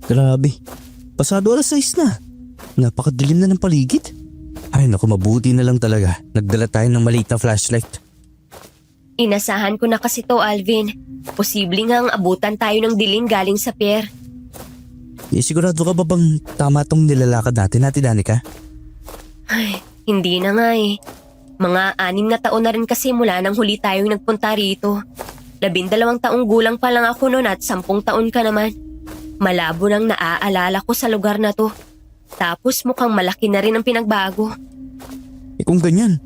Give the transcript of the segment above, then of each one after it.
Grabe. Pasado 6:00 na. Napakadilim na ng paligid. Ay naku, mabuti na lang talaga. Nagdala tayo ng maliit na flashlight. Inasahan ko na kasi to, Alvin. Posible ngang abutan tayo ng dilim galing sa pier. Sigurado ka ba bang tama tong nilalakad natin, Ate Danica? Ay, hindi na nga eh. Mga 6 na taon na rin kasi mula nang huli tayong nagpunta rito. 12 taong gulang pa lang ako noon at 10 taon ka naman. Malabo nang naaalala ko sa lugar na to. Tapos mukhang malaki na rin ang pinagbago. Kung ganyan,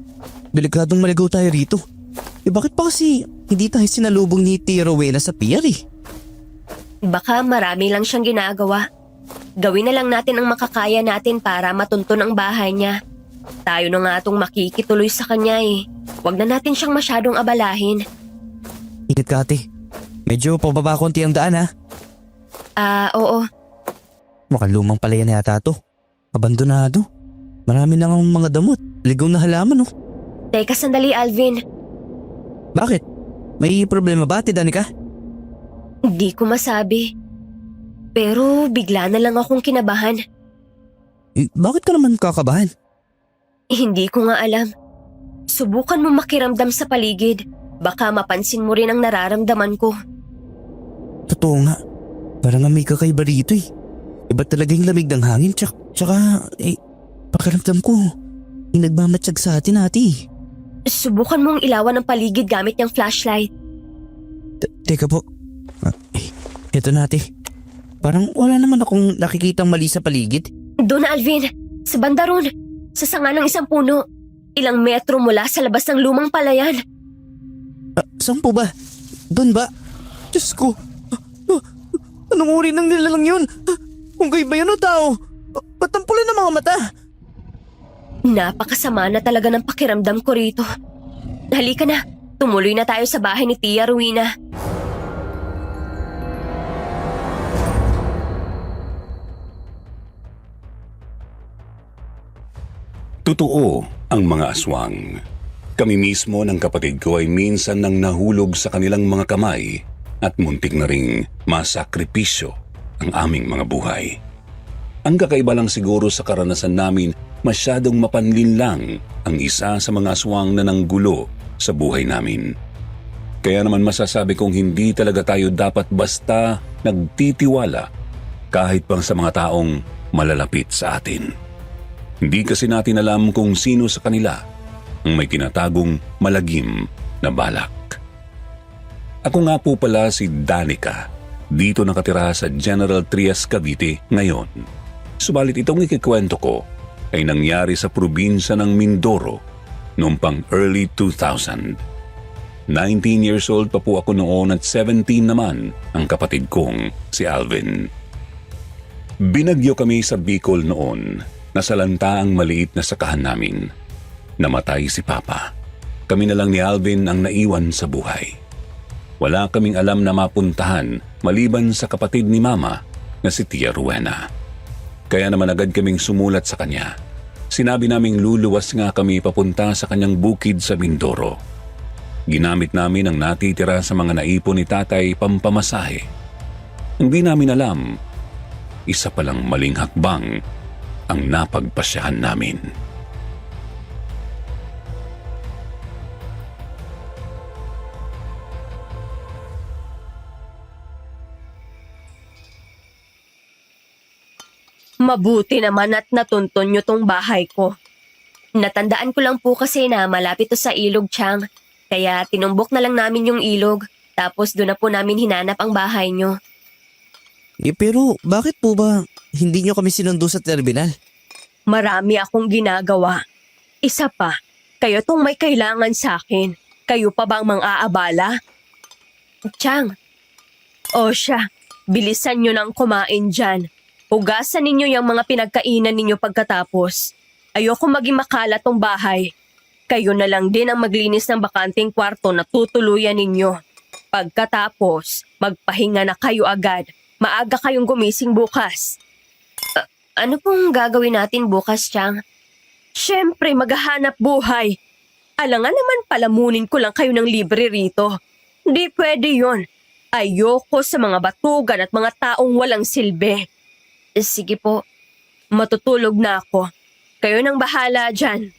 delikadong maligaw tayo rito. Bakit pa kasi hindi tayo sinalubong ni Tia Rowena sa pier eh? Baka marami lang siyang ginagawa. Gawin na lang natin ang makakaya natin para matunton ang bahay niya. Tayo na nga itong makikituloy sa kanya eh. Huwag na natin siyang masyadong abalahin. Ingat ka, Ate. Medyo pababa konti ang daan ha. Oo. Mukhang lumang palayan na yata to. Abandonado. Marami na ng mga damot. Ligaw na halaman oh. Teka sandali, Alvin. Bakit? May problema ba, Ate Danica? Hindi ko masabi. Pero bigla na lang akong kinabahan. Bakit ka naman kakabahan? Hindi ko nga alam. Subukan mo makiramdam sa paligid. Baka mapansin mo rin ang nararamdaman ko. Totoo nga. Parang may kakaiba rito eh. Iba talaga yung lamig ng hangin tsaka pakiramdam ko. Yung nagmamatsyag sa atin, Ate. Subukan mong ilawan ang paligid gamit yung flashlight. Teka po. Ito na, Ate. Parang wala naman akong nakikitang mali sa paligid. Doon na, Alvin. Sa banda ron. Sa sanga ng isang puno. Ilang metro mula sa labas ng lumang palayan. Saan po ba? Doon ba? Diyos ko. Anong uri ng nilalang yun? Kung kayo ba yun o tao? Ba't ang pula ng mga mata? Napakasama na talaga ng pakiramdam ko rito. Halika na. Tumuloy na tayo sa bahay ni Tia Rowena. Totoo ang mga aswang. Kami mismo ng kapatid ko ay minsan nang nahulog sa kanilang mga kamay at muntik na ring masakripisyo ang aming mga buhay. Ang kakaiba lang siguro sa karanasan namin, masyadong mapanlin lang ang isa sa mga aswang na nanggulo sa buhay namin. Kaya naman masasabi kong hindi talaga tayo dapat basta nagtitiwala kahit pang sa mga taong malalapit sa atin. Hindi kasi natin alam kung sino sa kanila ang may tinatagong malagim na balak. Ako nga po pala si Danica. Dito nakatira sa General Trias, Cavite ngayon. Subalit itong ikikwento ko ay nangyari sa probinsya ng Mindoro noong pang early 2000. 19 years old pa po ako noon at 17 naman ang kapatid kong si Alvin. Binagyo kami sa Bicol noon. Nasalanta ang maliit na sakahan namin. Namatay si Papa. Kami na lang ni Alvin ang naiwan sa buhay. Wala kaming alam na mapuntahan maliban sa kapatid ni Mama na si Tia Rowena. Kaya naman agad kaming sumulat sa kanya. Sinabi naming luluwas nga kami papunta sa kanyang bukid sa Mindoro. Ginamit namin ang natitira sa mga naipon ni Tatay pampamasahe. Hindi namin alam, isa palang maling hakbang ang napagpasyahan namin. Mabuti naman at natuntun nyo tong bahay ko. Natandaan ko lang po kasi na malapit to sa ilog, Chang. Kaya tinumbok na lang namin yung ilog. Tapos doon na po namin hinanap ang bahay nyo. Pero bakit po ba hindi nyo kami sinundo sa terminal? Marami akong ginagawa. Isa pa, kayo tong may kailangan sa akin. Kayo pa bang mang-aabala? Chang, o siya, bilisan nyo nang kumain dyan. Hugasan ninyo yung mga pinagkainan ninyo pagkatapos. Ayoko maging makalat tong bahay. Kayo na lang din ang maglinis ng bakanting kwarto na tutuluyan ninyo. Pagkatapos, magpahinga na kayo agad. Maaga kayong gumising bukas. Ano pong gagawin natin bukas, Chang? Siyempre, maghahanap buhay. Alangan naman palamunin ko lang kayo ng libre rito. Di pwede yon. Ayoko sa mga batugan at mga taong walang silbi. Sige po, matutulog na ako. Kayo nang bahala dyan.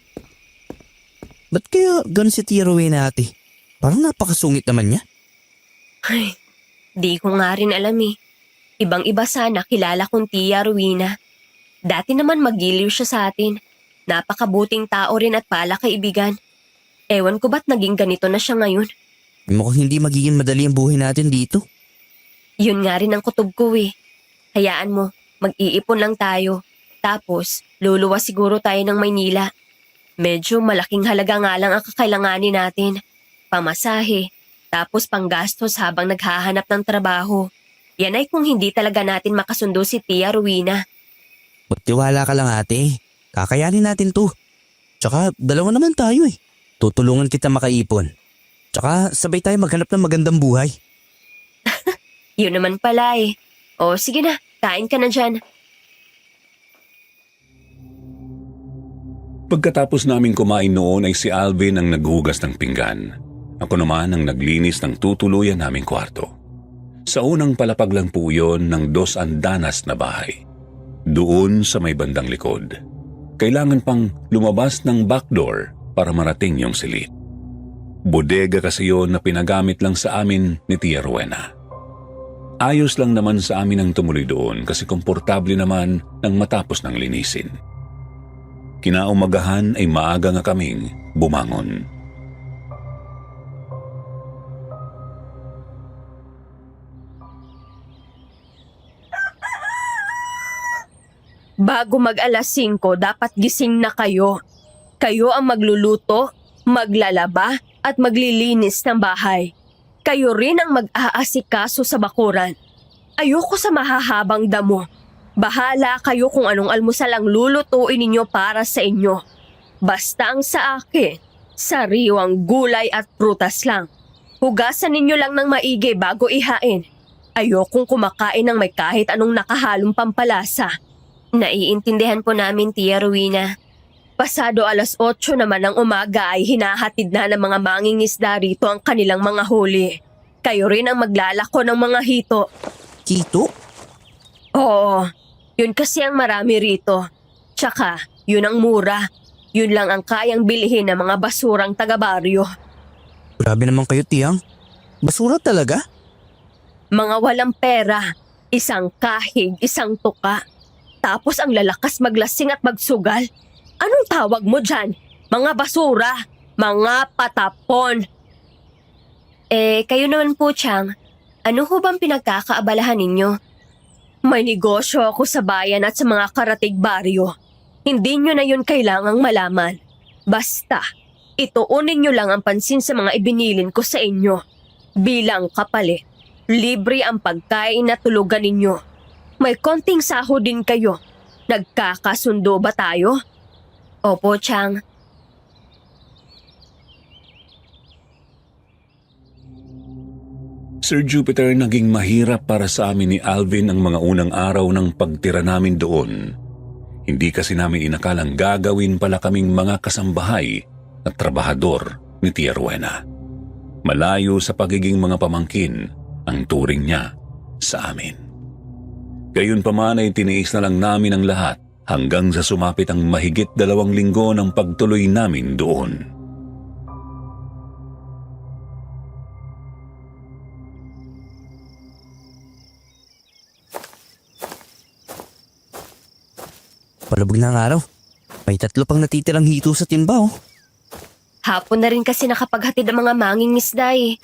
Ba't kaya ganun si Tia Rowena ate? Parang napakasungit naman niya. Ay, di ko nga rin alam eh. Ibang-iba sana kilala kong Tia Rowena. Dati naman magiliw siya sa atin. Napakabuting tao rin at palakaibigan. Ewan ko ba't naging ganito na siya ngayon. Mukhang hindi magiging madali ang buhay natin dito. Yun nga rin ang kutob ko eh. Hayaan mo, mag-iipon lang tayo. Tapos, luluwas siguro tayo ng Maynila. Medyo malaking halaga nga lang ang kakailanganin natin. Pamasahe, tapos panggastos habang naghahanap ng trabaho. Yan ay kung hindi talaga natin makasundo si Tia Rowena. Magtiwala ka lang ate. Kakayanin natin to. Tsaka dalawa naman tayo eh. Tutulungan kita makaipon. Tsaka sabay tayo maghanap ng magandang buhay. Yun naman pala eh. O sige na, kain ka na dyan. Pagkatapos naming kumain noon ay si Alvin ang naghugas ng pinggan. Ako naman ang naglinis ng tutuluyan naming kwarto. Sa unang palapag lang po yun ng 2 andanas na bahay. Doon sa may bandang likod. Kailangan pang lumabas ng backdoor para marating yung silid. Bodega kasi yun na pinagamit lang sa amin ni Tia Rowena. Ayos lang naman sa amin ang tumuloy doon kasi komportable naman nang matapos ng linisin. Kinaumagahan ay maaga nga kaming bumangon. Bago mag-alas 5, dapat gising na kayo. Kayo ang magluluto, maglalaba at maglilinis ng bahay. Kayo rin ang mag-aasikaso sa bakuran. Ayoko sa mahahabang damo. Bahala kayo kung anong almusal ang lulutuin ninyo para sa inyo. Basta ang sa akin, sariwang gulay at prutas lang. Hugasan ninyo lang ng maigi bago ihain. Ayokong kumakain ng may kahit anong nakahalong pampalasa. Naiintindihan po namin, Tia Rowena. Pasado alas 8 naman ng umaga ay hinahatid na ng mga mangingisda rito ang kanilang mga huli. Kayo rin ang maglalako ng mga hito. Hito? Oo, yun kasi ang marami rito. Tsaka, yun ang mura. Yun lang ang kayang bilhin ng mga basurang taga-baryo. Grabe naman kayo tiyang. Basura talaga? Mga walang pera, isang kahig, isang tuka. Tapos ang lalakas maglasing at magsugal. Anong tawag mo dyan? Mga basura, mga patapon. Kayo naman po, Chang. Ano ho bang pinagkakaabalahan ninyo? May negosyo ako sa bayan at sa mga karatig baryo. Hindi nyo na yun kailangang malaman. Basta, ituunin nyo lang ang pansin sa mga ibinilin ko sa inyo. Bilang kapalit, libre ang pagkain na tulugan ninyo. May konting sahod din kayo. Nagkakasundo ba tayo? Opo, Chang. Sir Jupiter, naging mahirap para sa amin ni Alvin ang mga unang araw ng pagtira namin doon. Hindi kasi namin inakalang gagawin pala kaming mga kasambahay at trabahador ni Tia Rowena. Malayo sa pagiging mga pamangkin ang turing niya sa amin. Gayunpaman ay tiniis na lang namin ang lahat hanggang sa sumapit ang mahigit 2 linggo ng pagtuloy namin doon. Palubog na ang araw. May 3 pang natitirang hito sa timba oh. Hapon na rin kasi nakapaghatid ang mga mangingisda eh.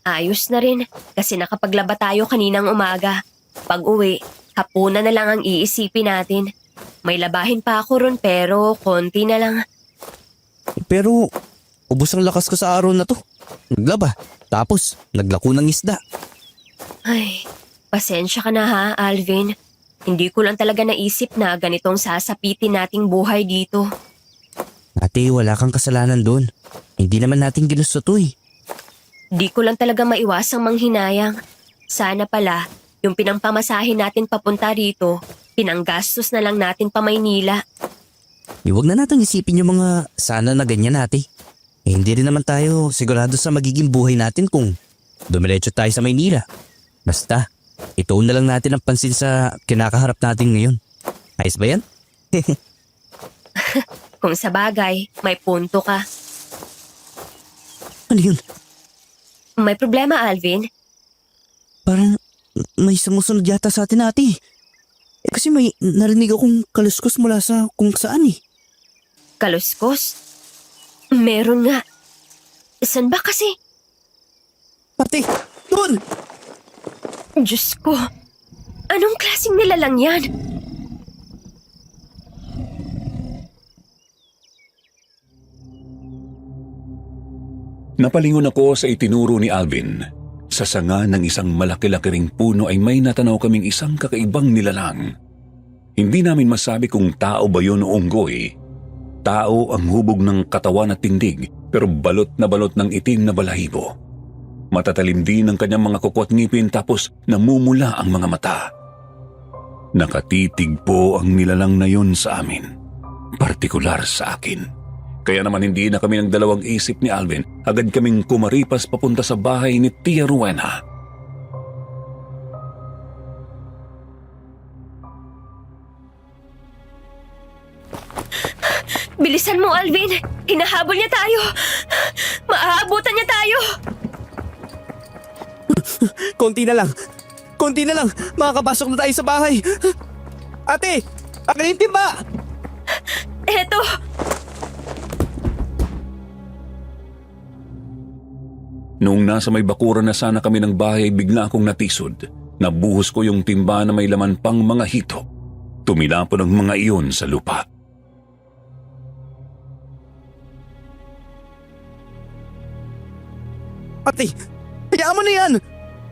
Ayos na rin kasi nakapaglaba tayo kaninang umaga. Pag uwi, hapunan na lang ang iisipin natin. May labahin pa ako ron pero konti na lang. Pero ubos ang lakas ko sa araw na to. Naglaba, tapos naglako ng isda. Ay, pasensya ka na ha, Alvin. Hindi ko lang talaga naisip na ganitong sasapitin nating buhay dito. Ate, wala kang kasalanan doon. Hindi naman natin ginusto to eh. Di ko lang talaga maiwasang manghinayang. Sana pala, yung pinampamasahin natin papunta rito, pinanggastos na lang natin pa Maynila. Huwag na natin isipin yung mga sana na ganyan ate. Hindi rin naman tayo sigurado sa magiging buhay natin kung dumiretso tayo sa Maynila. Basta, ituon na lang natin ang pansin sa kinakaharap natin ngayon. Ayos ba yan? Kung sa bagay, may punto ka. Ano yun? May problema, Alvin? Parang may sumusunod yata sa atin ate. Kasi may narinig akong kaluskos mula sa kung saan eh. Kaluskos? Meron nga. San ba kasi? Ate, doon! Diyos ko, anong klaseng nilalang yan? Napalingon ako sa itinuro ni Alvin. Sa sanga ng isang malaki-laki ring puno ay may natanaw kaming isang kakaibang nilalang. Hindi namin masabi kung tao ba yun o unggoy. Tao ang hubog ng katawan at tindig, pero balot ng itim na balahibo. Matatalim din ang kanyang mga kuko at ngipin, tapos namumula ang mga mata. Nakatitig po ang nilalang na yun sa amin, partikular sa akin. Kaya naman hindi na kami nagdalawang isip ni Alvin, agad kaming kumaripas papunta sa bahay ni Tia Rowena. Bilisan mo, Alvin! Hinahabol niya tayo! Maaabutan niya tayo! Konti na lang. Konti na lang. Makakapasok na tayo sa bahay. Ate! Akin yung timba! Eto! Noong nasa may bakuran na sana kami ng bahay, bigla akong natisod. Nabuhos ko yung timba na may laman pang mga hito. Tumilapon ang mga iyon sa lupa. Ate! Hayaan mo na yan!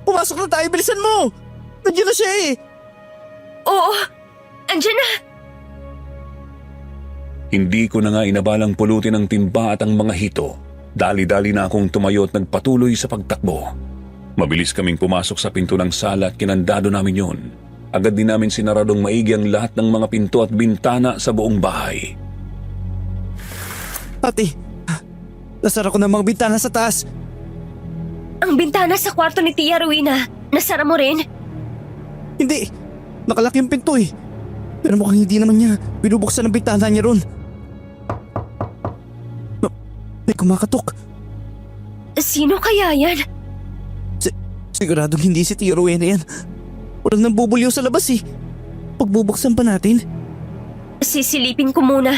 Pumasok na tayo! Bilisan mo! Nandiyan na siya eh! Oo! Andiyan na! Hindi ko na nga inabalang pulutin ang timba at ang mga hito. Dali-dali na akong tumayo at nagpatuloy sa pagtakbo. Mabilis kaming pumasok sa pinto ng sala at kinandado namin yun. Agad din namin sinaradong maigi ang lahat ng mga pinto at bintana sa buong bahay. Ate! Nasara ko na mga bintana sa taas. Ang bintana sa kwarto ni Tia Rowena, nasara mo rin? Hindi! Nakalaki yung pinto eh. Pero mukhang hindi naman niya binubuksan ang bintana niya ron. May kumakatok. Sino kaya yan? Siguradong hindi si Tia Rowena yan. Walang nambubulyo sa labas eh. Pagbubuksan pa natin. Sisilipin ko muna.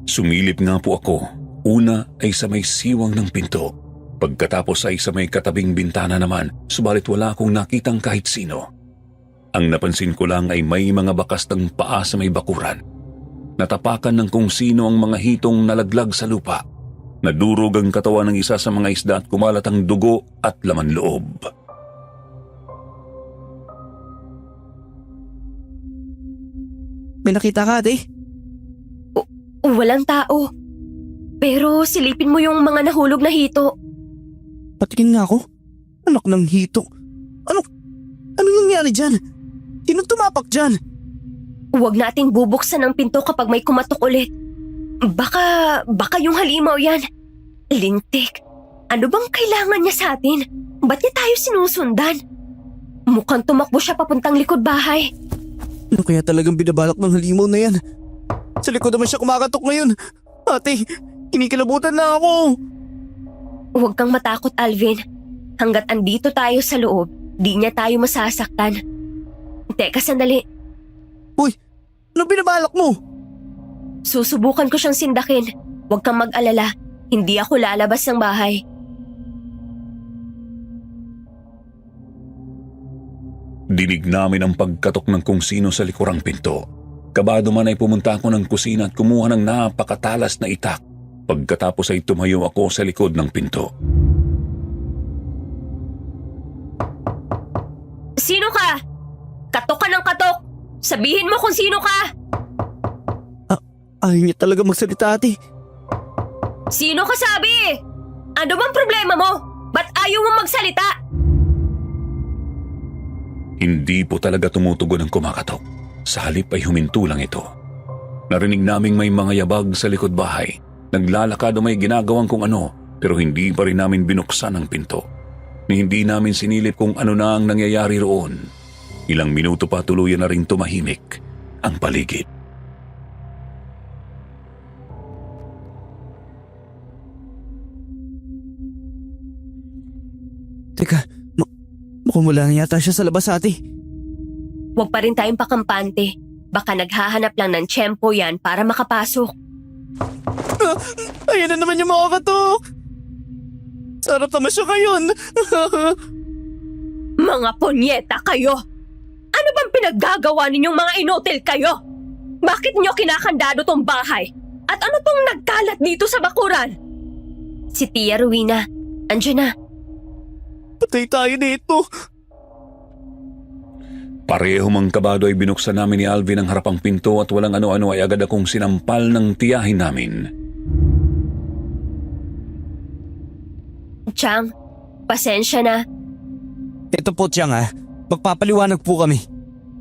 Sumilip nga po ako. Una ay sa may siwang ng pinto. Pagkatapos ay sa may katabing bintana naman, subalit wala akong nakitang kahit sino. Ang napansin ko lang ay may mga bakas ng paa sa may bakuran. Natapakan ng kung sino ang mga hitong nalaglag sa lupa. Nadurog ang katawan ng isa sa mga isda at kumalat ang dugo at laman loob. May nakita ka ate? Walang tao. Pero silipin mo yung mga nahulog na hito. Patikin nga ako. Anak ng hito. Ano nangyari dyan? Sino tumapak dyan? Huwag nating bubuksan ang pinto kapag may kumatok ulit. Baka yung halimaw yan. Lintik. Ano bang kailangan niya sa atin? Ba't niya tayo sinusundan? Mukhang tumakbo siya papuntang likod bahay. Ano kaya talagang binabalak ng halimaw na yan? Sa likod naman siya kumakatok ngayon. Ate, kinikilabutan na ako. Huwag kang matakot, Alvin. Hanggat andito tayo sa loob, di niya tayo masasaktan. Teka, sandali. Uy, ano binabalak mo? Susubukan ko siyang sindakin. Huwag kang mag-alala. Hindi ako lalabas ng bahay. Dinig namin ang pagkatok ng kung sino sa likurang pinto. Kabado man ay pumunta ako ng kusina at kumuha ng napakatalas na itak. Pagkatapos ay tumayo ako sa likod ng pinto. Sino ka? Katok ka ng katok! Sabihin mo kung sino ka! Ayaw niya talaga magsalita ate. Sino ka sabi? Ano bang problema mo? Ba't ayaw mo magsalita? Hindi po talaga tumutugon ang kumakatok. Sa halip ay huminto lang ito. Narinig naming may mga yabag sa likod bahay. Naglalakad o may ginagawang kung ano, pero hindi pa rin namin binuksan ang pinto. Ni hindi namin sinilip kung ano na ang nangyayari roon. Ilang minuto pa tuluyan na rin tumahimik ang paligid. Teka, mukhang wala na yata siya sa labas ate. Huwag pa rin tayong pakampante. Baka naghahanap lang ng tiyempo yan para makapasok. Ayan na naman yung mga kato. Sarap naman siya ngayon. Mga punyeta kayo! Ano bang pinaggagawa ninyong mga inotel kayo? Bakit nyo kinakandado tong bahay? At ano tong nagkalat dito sa bakuran? Si Tia Rowena, andyan na. Patay tayo dito. Pareho mang kabado ay binuksan namin ni Alvin ang harapang pinto at walang ano-ano ay agad akong sinampal ng tiyahin namin. Chang, pasensya na. Ito po Tiyang magpapaliwanag po kami.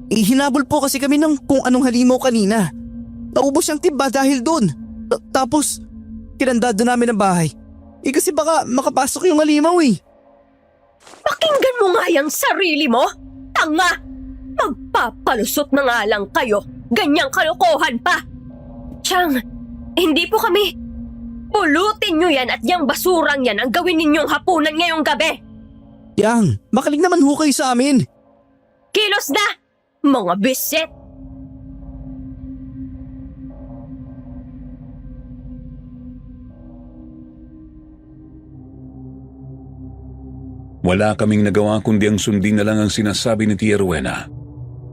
Hinabol po kasi kami ng kung anong halimaw kanina. Naubos yung timba dahil doon. Tapos, kinandado namin ang bahay. Kasi baka makapasok yung halimaw Pakinggan mo nga yung sarili mo. Tanga! Magpapalusot na nga lang kayo. Ganyang kalokohan pa. Chang, hindi po kami. Pulutin nyo yan at yung basurang yan ang gawin ninyong hapunan ngayong gabi. Tiyang, makaling naman ho kayo sa amin. Kilos na! Mga bisit! Wala kaming nagawa kundi ang sundin na lang ang sinasabi ni Tia Rowena.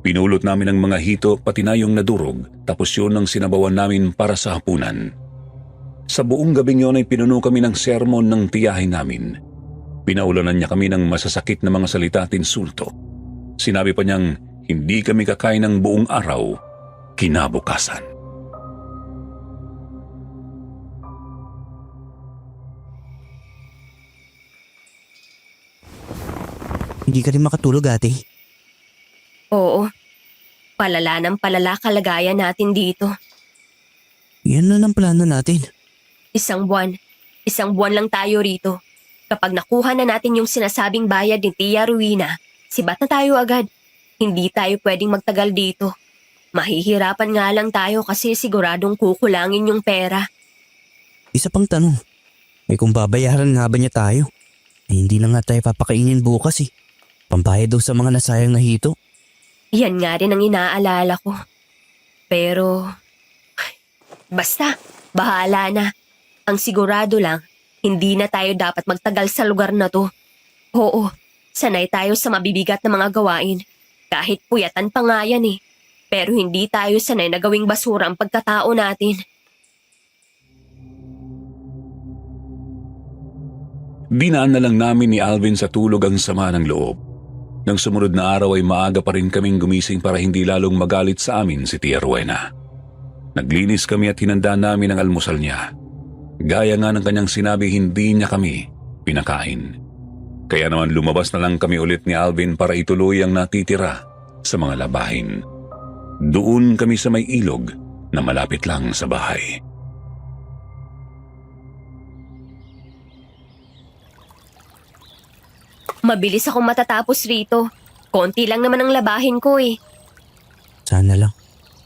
Pinulot namin ang mga hito pati na yung nadurog, tapos yun ang sinabawan namin para sa hapunan. Sa buong gabing yun ay pinuno kami ng sermon ng tiyahin namin. Pinaulanan niya kami ng masasakit na mga salita at insulto. Sinabi pa niyang hindi kami kakain ng buong araw kinabukasan. Hindi ka rin makatulog ate. Oo. Palala ng palala kalagayan natin dito. Yan na ang plano natin. Isang buwan lang tayo rito. Kapag nakuha na natin yung sinasabing bayad ni Tia Rowena, sibat na tayo agad. Hindi tayo pwedeng magtagal dito. Mahihirapan nga lang tayo kasi siguradong kukulangin yung pera. Isa pang tanong. Kung babayaran nga ba niya tayo? Hindi na nga tayo papakainin bukas Pambayad daw sa mga nasayang na hito. Yan nga rin ang inaalala ko. Pero, basta, bahala na. Ang sigurado lang, hindi na tayo dapat magtagal sa lugar na to. Oo, sanay tayo sa mabibigat na mga gawain. Kahit puyatan pa nga yan Pero hindi tayo sanay na gawing basura ang pagkatao natin. Dinaan na lang namin ni Alvin sa tulog ang sama ng loob. Nang sumunod na araw ay maaga pa rin kaming gumising para hindi lalong magalit sa amin si Tia Rowena. Naglinis kami at hinanda namin ang almusal niya. Gaya nga ng kanyang sinabi, hindi niya kami pinakain. Kaya naman lumabas na lang kami ulit ni Alvin para ituloy ang natitira sa mga labahin. Doon kami sa may ilog na malapit lang sa bahay. Mabilis akong matatapos rito. Konti lang naman ang labahin ko Sana lang.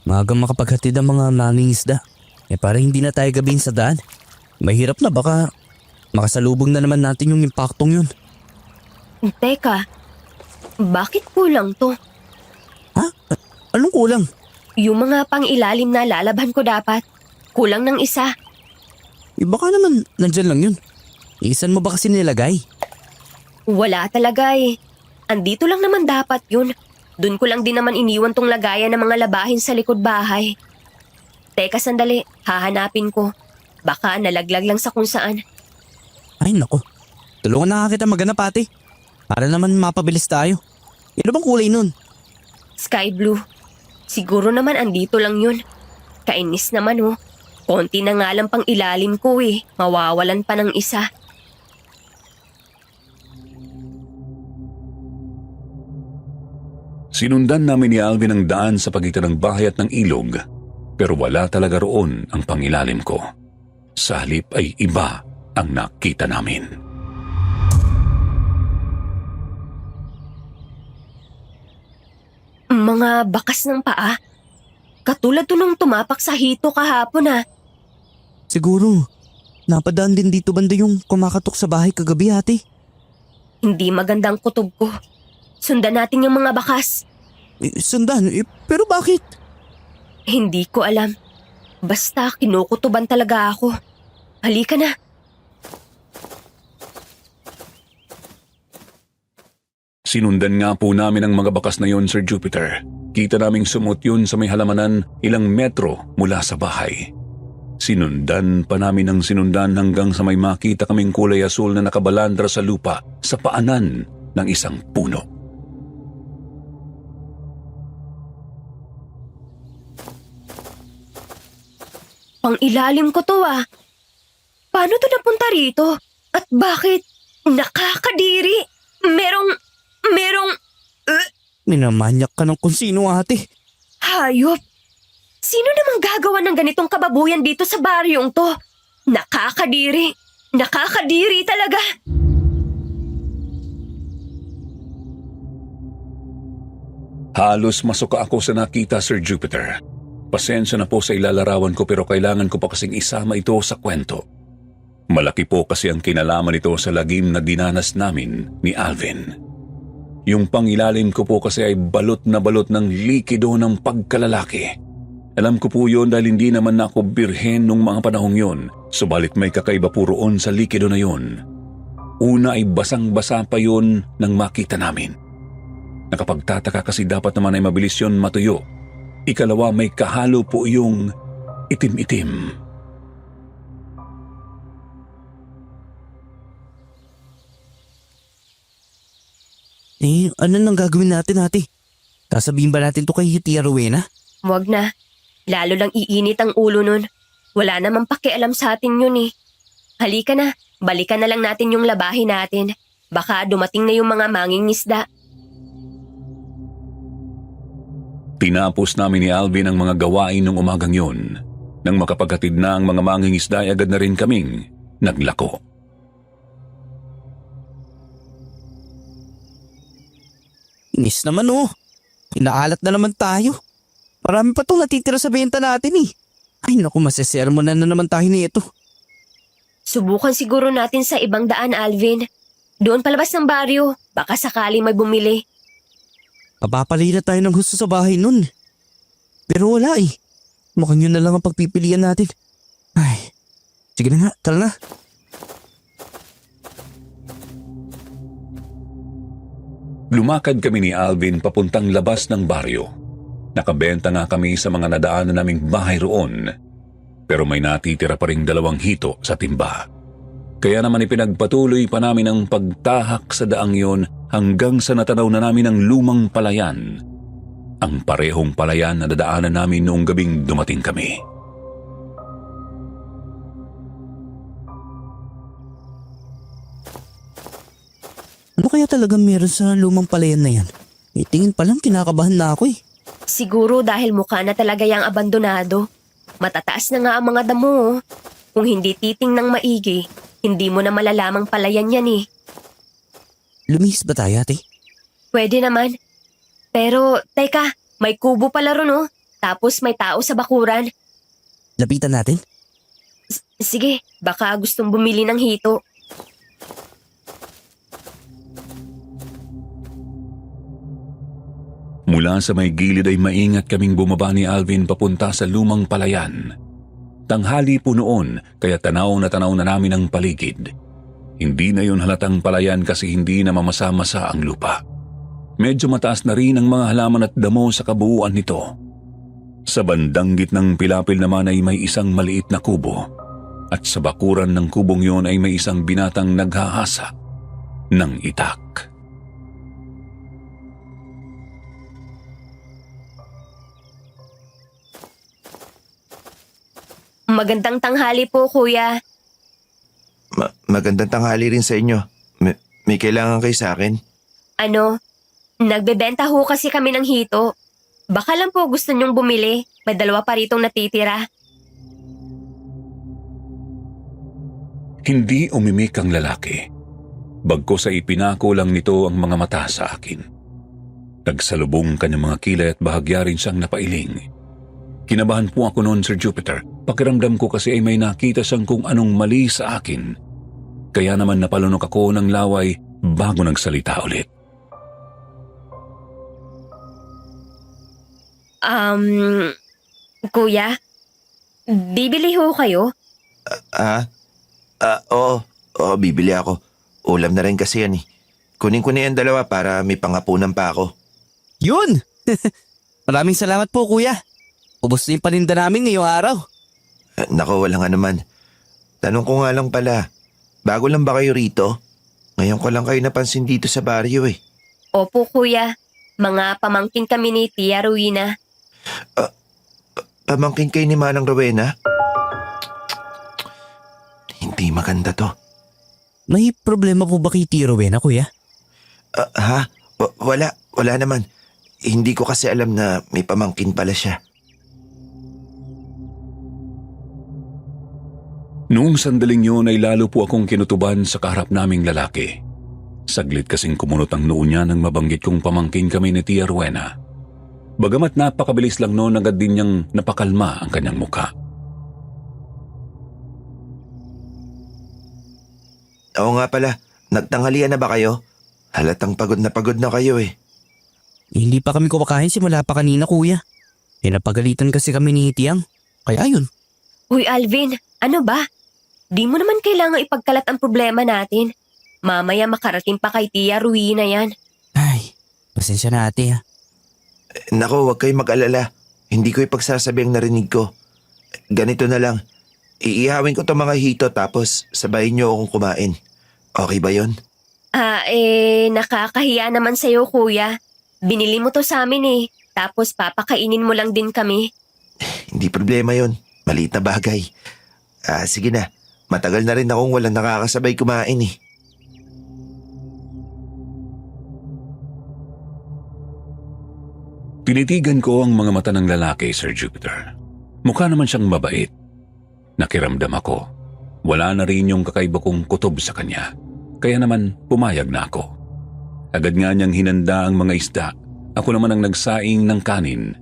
Maagang makapaghatid ang mga mangingisda. Para hindi na tayo gabihin sa daan. Mahirap na baka makasalubong na naman natin yung impaktong yun. Teka, bakit kulang to? Anong kulang? Yung mga pang-ilalim na lalabhan ko dapat. Kulang ng isa. Baka naman nandyan lang yun. Iisan mo ba kasi nilagay? Wala talaga Andito lang naman dapat yun. Doon ko lang din naman iniwan tong lagayan ng mga labahin sa likod bahay. Teka sandali, hahanapin ko. Baka nalaglag lang sa kung saan. Ay nako, tulungan na nga kita maghanap ate. Para naman mapabilis tayo. Ano bang kulay nun? Sky blue. Siguro naman andito lang yun. Kainis naman Konti na nga lang pang ilalim ko Mawawalan pa ng isa. Sinundan namin ni Alvin ang daan sa pagitan ng bahay at ng ilog, pero wala talaga roon ang pangilalim ko. Sa halip ay iba ang nakita namin. Mga bakas ng paa. Katulad to nung tumapak sa hito kahapon ah. Siguro, napadaan din dito banda yung kumakatok sa bahay kagabi ate. Hindi magandang kutob ko. Sundan natin yung mga bakas. Sundan, pero bakit? Hindi ko alam. Basta kinukutuban talaga ako. Halika na. Sinundan nga po namin ang mga bakas na yon, Sir Jupiter. Kita naming sumot yun sa may halamanan ilang metro mula sa bahay. Sinundan pa namin ang sinundan hanggang sa may makita kaming kulay asul na nakabalandra sa lupa sa paanan ng isang puno. Pang ilalim ko to ah. Paano to napunta rito? At bakit? Nakakadiri. Merong... Minamanyak ka ng kung sino ate. hayop. Sino namang gagawa ng ganitong kababuyan dito sa baryong to? Nakakadiri. Nakakadiri talaga. Halos masuka ako sa nakita, Sir Jupiter. Pasensya na po sa ilalarawan ko pero kailangan ko pa kasing isama ito sa kwento. Malaki po kasi ang kinalaman nito sa lagim na dinanas namin ni Alvin. Yung pangilalim ko po kasi ay balot ng likido ng pagkalalaki. Alam ko po yun dahil hindi naman na ako birhen nung mga panahong yun, subalit may kakaiba po roon sa likido na yun. Una ay basang-basa pa yun nang makita namin. Nakapagtataka kasi dapat naman ay mabilis yun matuyo. Ikalawa, may kahalo po yung itim-itim. Ano nang gagawin natin ate? Sasabihin ba natin to kay Tia Rowena? Wag na. Lalo lang iinit ang ulo nun. Wala namang pakialam sa atin yun eh. Halika na, balikan na lang natin yung labahin natin. Baka dumating na yung mga mangingisda. Tinapos namin ni Alvin ang mga gawain ng umagang yun. Nang makapaghatid na ang mga mangingisda ay agad na rin kaming naglako. Inis naman oh. Inaalat na naman tayo. Marami pa itong natitira sa benta natin eh. Ay naku, masesermonan na naman tayo nito. Subukan siguro natin sa ibang daan, Alvin. Doon palabas ng baryo. Baka sakali may bumili. Papapalila tayo ng gusto sa bahay nun. Pero wala eh. Mukhang yun na lang ang pagpipilian natin. Ay, sige na nga, tara na. Lumakad kami ni Alvin papuntang labas ng baryo. Nakabenta nga kami sa mga nadaanan naming bahay roon. Pero may natitira pa ring 2 hito sa timba. Kaya naman ipinagpatuloy pa namin ang pagtahak sa daang yon hanggang sa natanaw na namin ang lumang palayan. Ang parehong palayan na dadaanan namin noong gabing dumating kami. Ano kaya talaga meron sa lumang palayan na yan? Tingin pa lang kinakabahan na ako eh. Siguro dahil mukha na talaga yung abandonado. Matataas na nga ang mga damo. Kung hindi titingnang maigi, hindi mo na malalamang palayan yan eh. Lumihis ba tayo ate? Pwede naman. Pero, teka, may kubo pala ron oh. Tapos may tao sa bakuran. Lapitan natin? Sige, baka gustong bumili ng hito. Mula sa may gilid ay maingat kaming bumaba ni Alvin papunta sa lumang palayan. Tanghali po noon kaya tanaw na namin ang paligid. Hindi na yun halatang palayan kasi hindi na mamasa-masa ang lupa. Medyo mataas na rin ang mga halaman at damo sa kabuuan nito. Sa bandang gitnang pilapil naman ay may isang maliit na kubo. At sa bakuran ng kubong yon ay may isang binatang naghahasa ng itak. Magandang tanghali po, kuya. Magandang tanghali rin sa inyo. May kailangan kayo sa akin? Ano? Nagbebenta ho kasi kami ng hito. Baka lang po gusto nyong bumili. May 2 pa ritong natitira. Hindi umimik ang lalaki. Bagkus ay ipinako lang nito ang mga mata sa akin. Nagsalubong kanyang mga kilay at bahagya rin siyang napailing. Kinabahan po ako noon, Sir Jupiter. Pakiramdam ko kasi ay may nakita siyang kung anong mali sa akin. Kaya naman napalunok ako ng laway bago nagsalita ulit. Kuya, bibili ho kayo? Oo. Oo, bibili ako. Ulam na rin kasi yan eh. Kunin ko na yan dalawa para may pangapunan pa ako. Yun! Maraming salamat po kuya. Ubos na yung paninda namin ngayong araw. Nako, walang anuman. Tanong ko nga lang pala, bago lang ba kayo rito? Ngayon ko lang kayo napansin dito sa baryo eh. Opo kuya, mga pamangkin kami ni Tia Rowena. Pamangkin kayo ni Manang Rowena? Hindi maganda to. May problema po ba kay Tia Rowena kuya? Wala naman. Hindi ko kasi alam na may pamangkin pala siya. Noong sandaling yun ay lalo po akong kinutuban sa kaharap naming lalaki. Saglit kasing kumunot ang noo niya nang mabanggit kong pamangkin kami ni Tia Rowena. Bagamat napakabilis lang noon, agad din niyang napakalma ang kanyang mukha. Oo nga pala, nagtanghalian na ba kayo? Halatang pagod na kayo eh. Hindi pa kami kumakain simula pa kanina kuya. Pinapagalitan kasi kami ni Tiang. Kaya yun. Uy Alvin, ano ba? Di mo naman kailangang ipagkalat ang problema natin. Mamaya makarating pa kay Tia Rowena yan. Ay, pasensya na ate ha. Nako, huwag kayong mag-alala. Hindi ko ipagsasabi ang narinig ko. Ganito na lang. Iihawin ko to mga hito tapos sabayin niyo akong kumain. Okay ba yon? Nakakahiya naman sa'yo kuya. Binili mo to sa amin eh. Tapos papakainin mo lang din kami. Hindi problema yon. Maliit na bagay. Sige na. Matagal na rin akong walang nakakasabay kumain eh. Tinitigan ko ang mga mata ng lalaki, Sir Jupiter. Mukha naman siyang mabait. Nakiramdam ako. Wala na rin yung kakaiba kong kutob sa kanya. Kaya naman pumayag na ako. Agad nga niyang hinanda ang mga isda. Ako naman ang nagsaing ng kanin.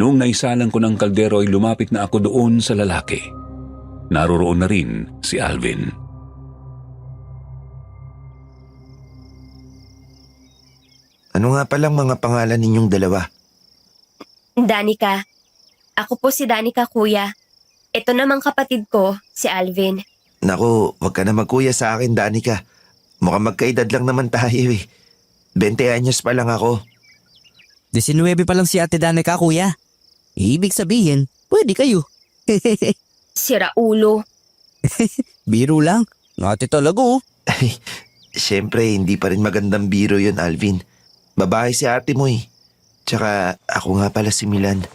Noong naisalang ko ng kaldero ay lumapit na ako doon sa lalaki. Naroroon na rin si Alvin. Ano nga palang mga pangalan ninyong dalawa? Danica. Ako po si Danica kuya. Ito namang kapatid ko, si Alvin. Naku, wag ka na magkuya sa akin, Danica. Mukhang magkaedad lang naman tayo eh. 20 anyos pa lang ako. 19 pa lang si ate Danica kuya. Ibig sabihin, pwede kayo. Sira ulo. Biro lang. Ate talaga oh. Ay, syempre hindi pa rin magandang biro yun, Alvin. Babae si ate mo eh. Tsaka ako nga pala si Milan.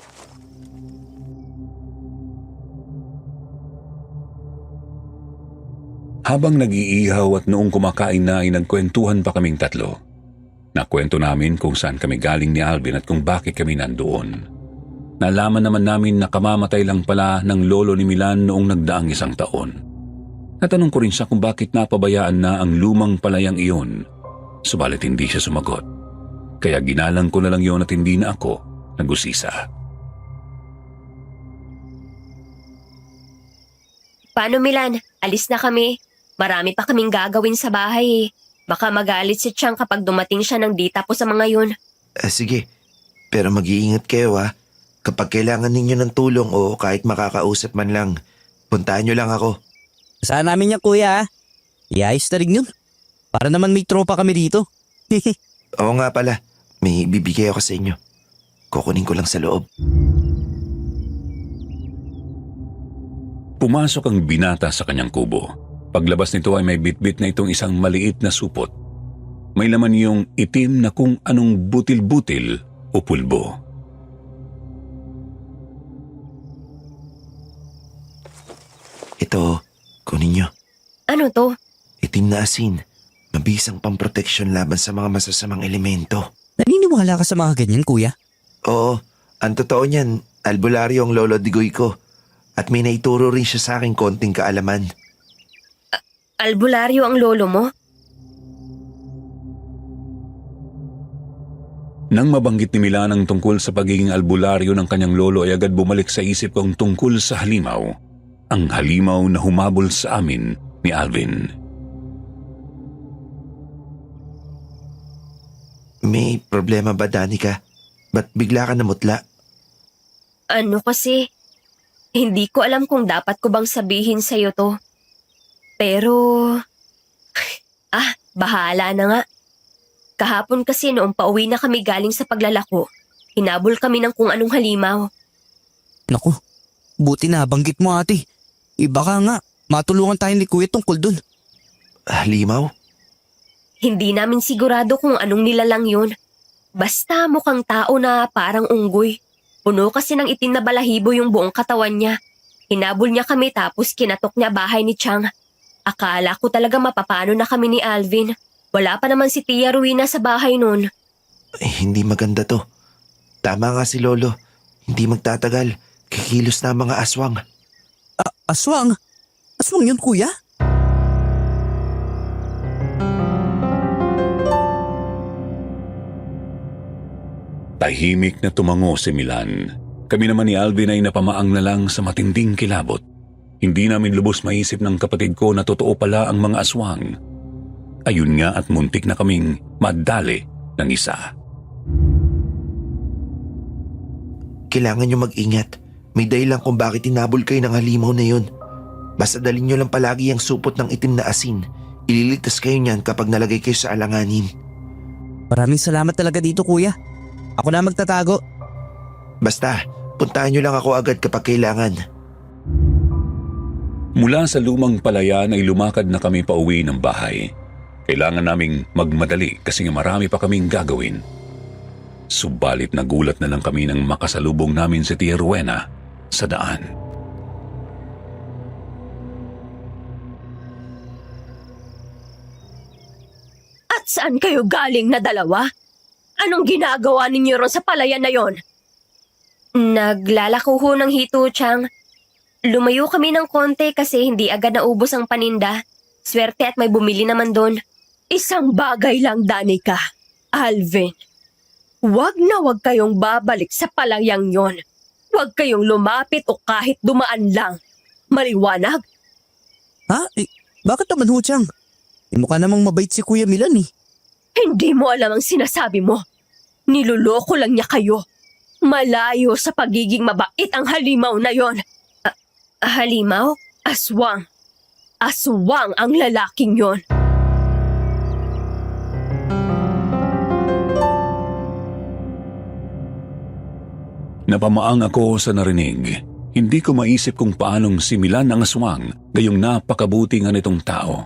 Habang nag-iihaw at noong kumakain na ay nagkwentuhan pa kaming tatlo. Nakwento namin kung saan kami galing ni Alvin at kung bakit kami nandoon. Nalaman naman namin na kamamatay lang pala ng lolo ni Milan noong nagdaang 1 taon. Natanong ko rin siya kung bakit napabayaan na ang lumang palayang iyon. Subalit hindi siya sumagot. Kaya ginalang ko na lang yun at hindi na ako nag-usisa. Paano Milan? Alis na kami. Marami pa kaming gagawin sa bahay eh. Baka magalit si Chang kapag dumating siya ng di tapos sa mga yun. Sige, pero mag-iingat kayo ha. Kapag kailangan ninyo ng tulong o kahit makakausap man lang, puntahan nyo lang ako. Saan namin yan kuya ha? Iayos na rin yun. Para naman may tropa kami dito. Oo nga pala, may bibigay ako sa inyo. Kukunin ko lang sa loob. Pumasok ang binata sa kanyang kubo. Paglabas nito ay may bitbit na itong isang maliit na supot. May laman yung itim na kung anong butil-butil o pulbo. Ito, kunin nyo. Ano to? Itim na asin. Mabisang pamproteksyon laban sa mga masasamang elemento. Naniniwala ka sa mga ganyan kuya? Oo, ang totoo niyan, albularyo ang lolo digoy ko. At may naituro rin siya sa akin konting kaalaman. Albularyo ang lolo mo? Nang mabanggit ni Milan ang tungkol sa pagiging albularyo ng kanyang lolo ay agad bumalik sa isip ko ang tungkol sa halimaw. Ang halimaw na humabol sa amin ni Alvin. May problema ba, Danica? Ba't bigla ka namutla? Ano kasi? Hindi ko alam kung dapat ko bang sabihin sa'yo to. Pero... bahala na nga. Kahapon kasi noong pauwi na kami galing sa paglalako, hinabol kami ng kung anong halimaw. Naku, buti na banggit mo ate. Iba ka nga, matulungan tayo ni kuya tungkol dun. Halimaw? Hindi namin sigurado kung anong nilalang yun. Basta mukhang tao na parang unggoy. Puno kasi ng itim na balahibo yung buong katawan niya. Hinabol niya kami tapos kinatok niya bahay ni Chang. Akala ko talaga mapapano na kami ni Alvin. Wala pa naman si Tia Rowena sa bahay nun. Hindi maganda to. Tama nga si Lolo. Hindi magtatagal. Kikilos na ang mga aswang. Aswang? Aswang yun kuya? Tahimik na tumango si Milan. Kami naman ni Alvin ay napamaang na lang sa matinding kilabot. Hindi namin lubos maisip ng kapatid ko na totoo pala ang mga aswang. Ayun nga at muntik na kaming madali ng isa. Kailangan nyo mag-ingat. May dahilan kung bakit tinabol kayo ng halimaw na yun. Basta dalhin nyo lang palagi ang supot ng itim na asin. Ililigtas kayo niyan kapag nalagay kayo sa alanganin. Maraming salamat talaga dito kuya. Ako na magtatago. Basta, puntahan nyo lang ako agad kapag kailangan. Mula sa lumang palayan ay lumakad na kami pauwi ng bahay. Kailangan naming magmadali kasi nga marami pa kaming gagawin. Subalit nagulat na lang kami nang makasalubong namin si Tia Rowena sa daan. At saan kayo galing na dalawa? Anong ginagawa ninyo ron sa palayan na yon? Naglalako ho ng hito, Chang. Lumayo kami ng konti kasi hindi agad naubos ang paninda. Swerte at may bumili naman doon. Isang bagay lang, Danica. Alvin, wag na wag kayong babalik sa palayang yon. Wag kayong lumapit o kahit dumaan lang. Maliwanag? Ha? Bakit naman ho, Chang? Mukha namang mabait si Kuya Milan eh. Hindi mo alam ang sinasabi mo. Niloloko lang niya kayo. Malayo sa pagiging mabait ang halimaw na yon. Halimaw? Aswang. Aswang ang lalaking yon. Napamaang ako sa narinig. Hindi ko maisip kung paanong si Milan ang aswang, gayong napakabuti nga nitong tao.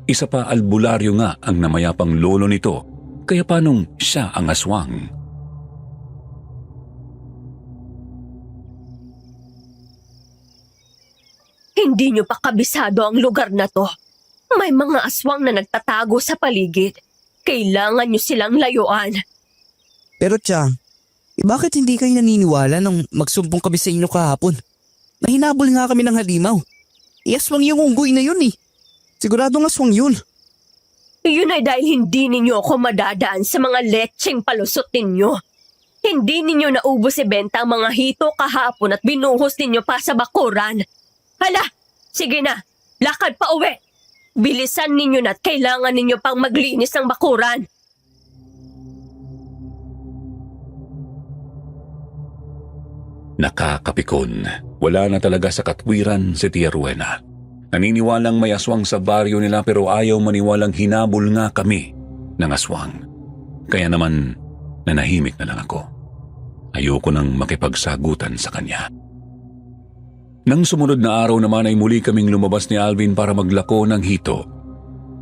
Isa pa albularyo nga ang namayapang lolo nito, kaya paanong siya ang aswang? Hindi niyo pa kabisado ang lugar na to. May mga aswang na nagtatago sa paligid. Kailangan niyo silang layuan. Pero Chang, bakit hindi kayo naniniwala nung magsumbong kami sa inyo kahapon? Nahinabol nga kami ng halimaw. Aswang yung unggoy na yun eh. Siguradong aswang yun. Yun ay dahil hindi ninyo ako madadaan sa mga letseng palusot ninyo. Hindi ninyo naubos ibenta ang mga hito kahapon at binuhos ninyo pa sa bakuran. Hala, sige na, lakad pa uwi. Bilisan ninyo na at kailangan ninyo pang maglinis ng bakuran. Nakakapikon. Wala na talaga sa katwiran si Tia Rowena. Naniniwalang may aswang sa baryo nila pero ayaw maniwalang hinabol nga kami ng aswang. Kaya naman nanahimik na lang ako. Ayoko nang makipagsagutan sa kanya. Nang sumunod na araw naman ay muli kaming lumabas ni Alvin para maglako ng hito.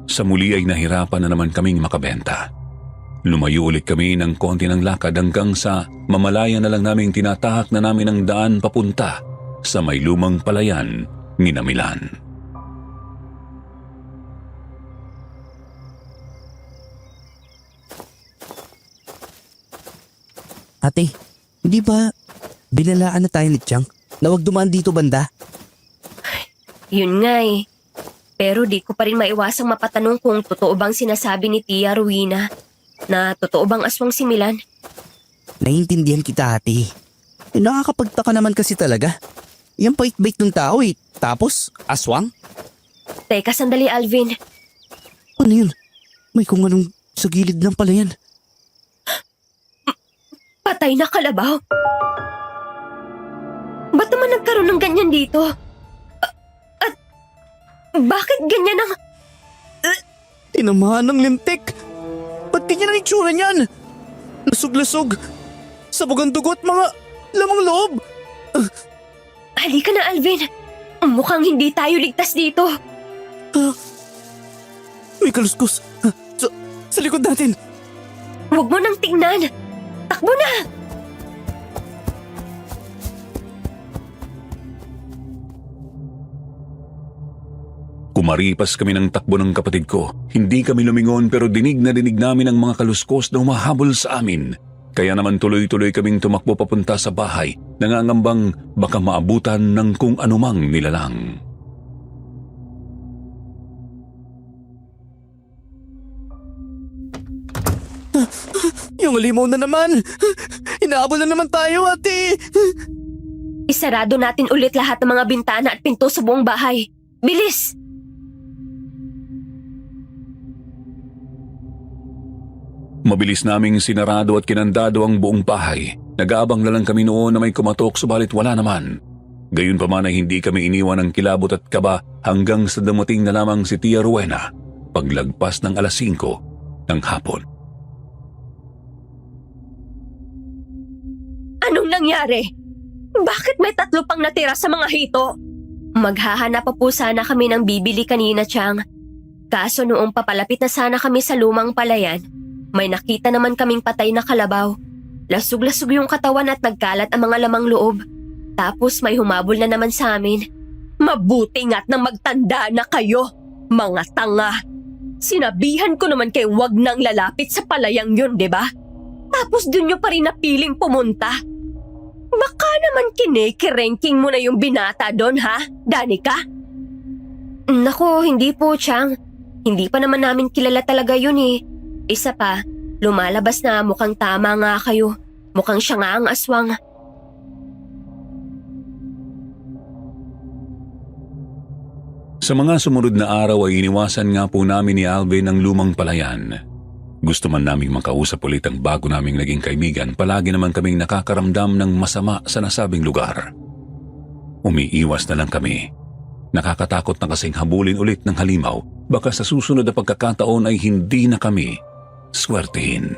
Sa muli ay nahirapan na naman kaming makabenta. Lumayo ulit kami ng konti ng lakad hanggang sa mamalayan na lang naming tinatahak na namin ang daan papunta sa may lumang palayan ni Milan. Ate, hindi ba binalaan na tayo ni Chang na wag dumaan dito banda? Yun nga eh. Pero di ko pa rin maiwasang mapatanong kung totoo bang sinasabi ni Tia Rowena na totoo bang aswang si Milan. Naiintindihan kita, ate. Nakakapagtaka naman kasi talaga. Yan pait-bait ng tao eh. Tapos, aswang? Teka, sandali Alvin. Ano yun? May kung anong sa gilid lang pala yan. Patay na kalabaw. Ba't naman nagkaroon ng ganyan dito? At bakit ganyan ang... Tinamaan ng lintik. Ba't ganyan ang itsura niyan? Lasog-lasog. Sabog ang dugo at mga lamang loob. Halika na Alvin. Mukhang hindi tayo ligtas dito. May kaluskos. Sa likod natin. Huwag mo nang tingnan. Takbo na! Kumaripas kami ng takbo ng kapatid ko. Hindi kami lumingon pero dinig na dinig namin ang mga kaluskos na humahabol sa amin. Kaya naman tuloy-tuloy kaming tumakbo papunta sa bahay, nangangambang baka maabutan ng kung anumang nilalang. Yung limaw na naman. Inaabol na naman tayo, ate. Isarado natin ulit lahat ng mga bintana at pinto sa buong bahay. Bilis! Mabilis naming sinarado at kinandado ang buong bahay. Nag-aabang na lang kami noon na may kumatok subalit wala naman. Gayunpaman ay hindi kami iniwan ng kilabot at kaba hanggang sa dumating na lamang si Tia Rowena paglagpas ng 5:00 ng hapon. Anong nangyari? Bakit may 3 pang natira sa mga hito? Maghahanap pa po sana kami ng bibili kanina, Chang. Kaso noong papalapit na sana kami sa lumang palayan, may nakita naman kaming patay na kalabaw. Lasog-lasog yung katawan at nagkalat ang mga lamang loob. Tapos may humabol na naman sa amin. Mabuti nga't nang magtanda na kayo, mga tanga. Sinabihan ko naman kayo wag nang lalapit sa palayang yun, di ba? Tapos dun nyo pa rin napiling pumunta. Baka naman kinikirenking mo na yung binata doon, ha, Danica? Nako, hindi po, Chang. Hindi pa naman namin kilala talaga yun eh. Isa pa, lumalabas na mukhang tama nga kayo. Mukhang siya nga ang aswang. Sa mga sumunod na araw ay iniwasan nga po namin ni Alvin ang lumang palayan. Gusto man naming makausap ulit ang bago naming naging kaibigan, palagi naman kaming nakakaramdam ng masama sa nasabing lugar. Umiiwas na lang kami. Nakakatakot na kasing habulin ulit ng halimaw, baka sa susunod na pagkakataon ay hindi na kami swertihin.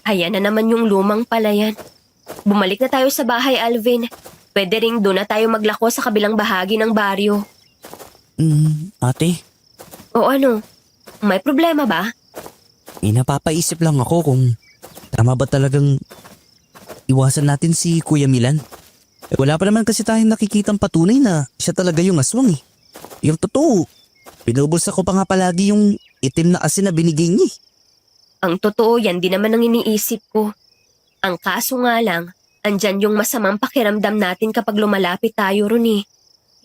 Ayan na naman yung lumang palayan. Bumalik na tayo sa bahay, Alvin. Pwede ring doon na tayo maglako sa kabilang bahagi ng baryo. Ate, O ano? May problema ba? napapaisip lang ako kung tama ba talagang iwasan natin si Kuya Milan. Wala pa naman kasi tayong nakikitang patunay na siya talaga yung aswang eh. Yung totoo, binubulsa ko pa nga palagi yung itim na asin na binigay niya. Ang totoo yan, di naman ang iniisip ko. Ang kaso nga lang, andyan yung masamang pakiramdam natin kapag lumalapit tayo ron eh.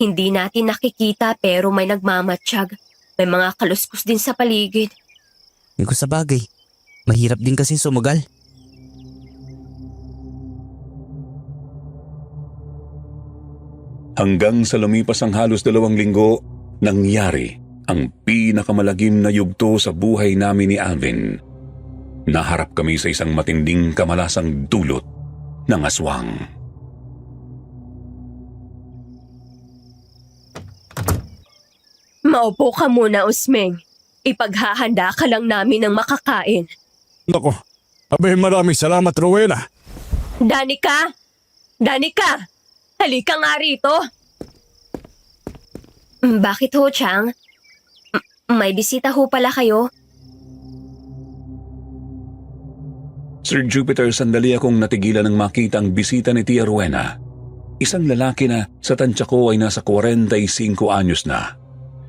Hindi natin nakikita pero may nagmamatsyag. May mga kaluskos din sa paligid. Yung ko sa bagay, mahirap din kasi sumugal. Hanggang sa lumipas ang halos 2 linggo, nangyari ang pinakamalagim na yugto sa buhay namin ni Alvin. Naharap kami sa isang matinding kamalasang dulot ng aswang. Maupo ka muna, Usmeng. Ipaghahanda ka lang namin ng makakain. Nako, abay maraming salamat, Rowena. Danica! Danica! Halika nga rito! Bakit ho, Chang? May bisita ho pala kayo? Sir Jupiter, sandali akong natigilan nang makita ang bisita ni Tia Rowena. Isang lalaki na sa tansya ko ay nasa 45 anyos na.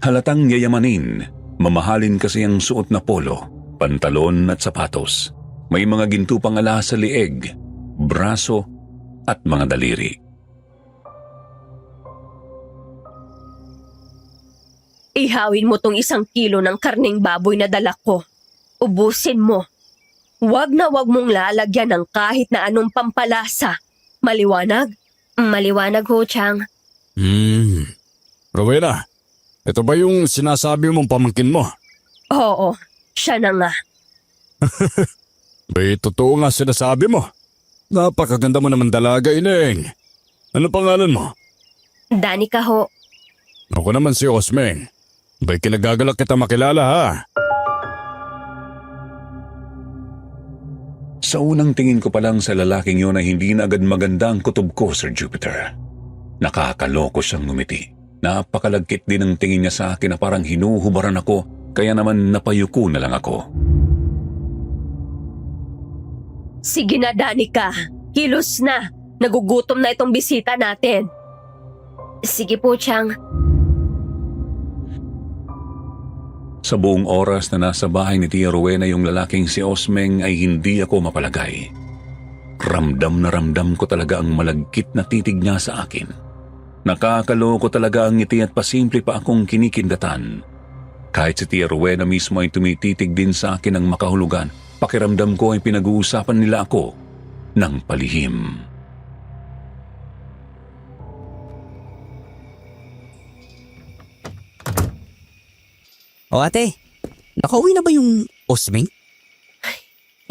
Halatang yayamanin, mamahalin kasi ang suot na polo, pantalon at sapatos. May mga ginto pang alas sa lieg, braso at mga daliri. Ihawin mo tong 1 kilo ng karneng baboy na dala ko. Ubusin mo. Wag na wag mong lalagyan ng kahit na anong pampalasa. Maliwanag? Maliwanag ho, Chang. Rowena, ito ba yung sinasabi mong pamangkin mo? Oo, siya na nga. Bay, totoo nga sinasabi mo. Napakaganda mo naman dalaga, Ineng. Ano pangalan mo? Danica ho. Ako naman si Osmeng. Bay, kinagagalak kita makilala ha. Sa unang tingin ko pa lang sa lalaking yun ay hindi na agad maganda ang kutob ko, Sir Jupiter. Nakakaloko siyang ngumiti. Napakalagkit din ang tingin niya sa akin na parang hinuhubaran ako, kaya naman napayuko na lang ako. Sige na, Danica. Kilos na. Nagugutom na itong bisita natin. Sige po, Chang. Sa buong oras na nasa bahay ni Tia Rowena yung lalaking si Osmeng ay hindi ako mapalagay. Ramdam na ramdam ko talaga ang malagkit na titig niya sa akin. Nakakaloko talaga ang ngiti at pasimple pa akong kinikindatan. Kahit si Tia Rowena mismo ay tumititig din sa akin ng makahulugan, pakiramdam ko ay pinag-uusapan nila ako ng palihim. O ate, nakauwi na ba yung Osmeng?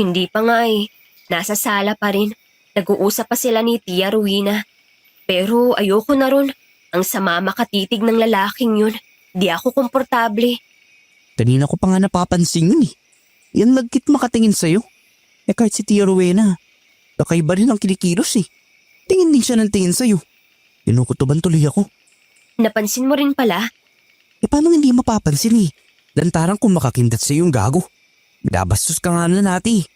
Hindi pa nga eh. Nasa sala pa rin. Nag-uusap pa sila ni Tia Rowena. Pero ayoko na ron. Ang sama makatitig ng lalaking yun. Di ako komportable. Kanina ko pa nga napapansin yun eh. Yan nagkit makatingin sa'yo. Eh kahit si Tia Rowena, kakaiba rin ang kinikilos eh. Tingin din siya ng tingin sa'yo. Kinukutuban tuloy ako. Napansin mo rin pala? Eh paano hindi mapapansin eh? Lantarang kung makakindat sa'yo yung gago. Binabastos ka nga na nati.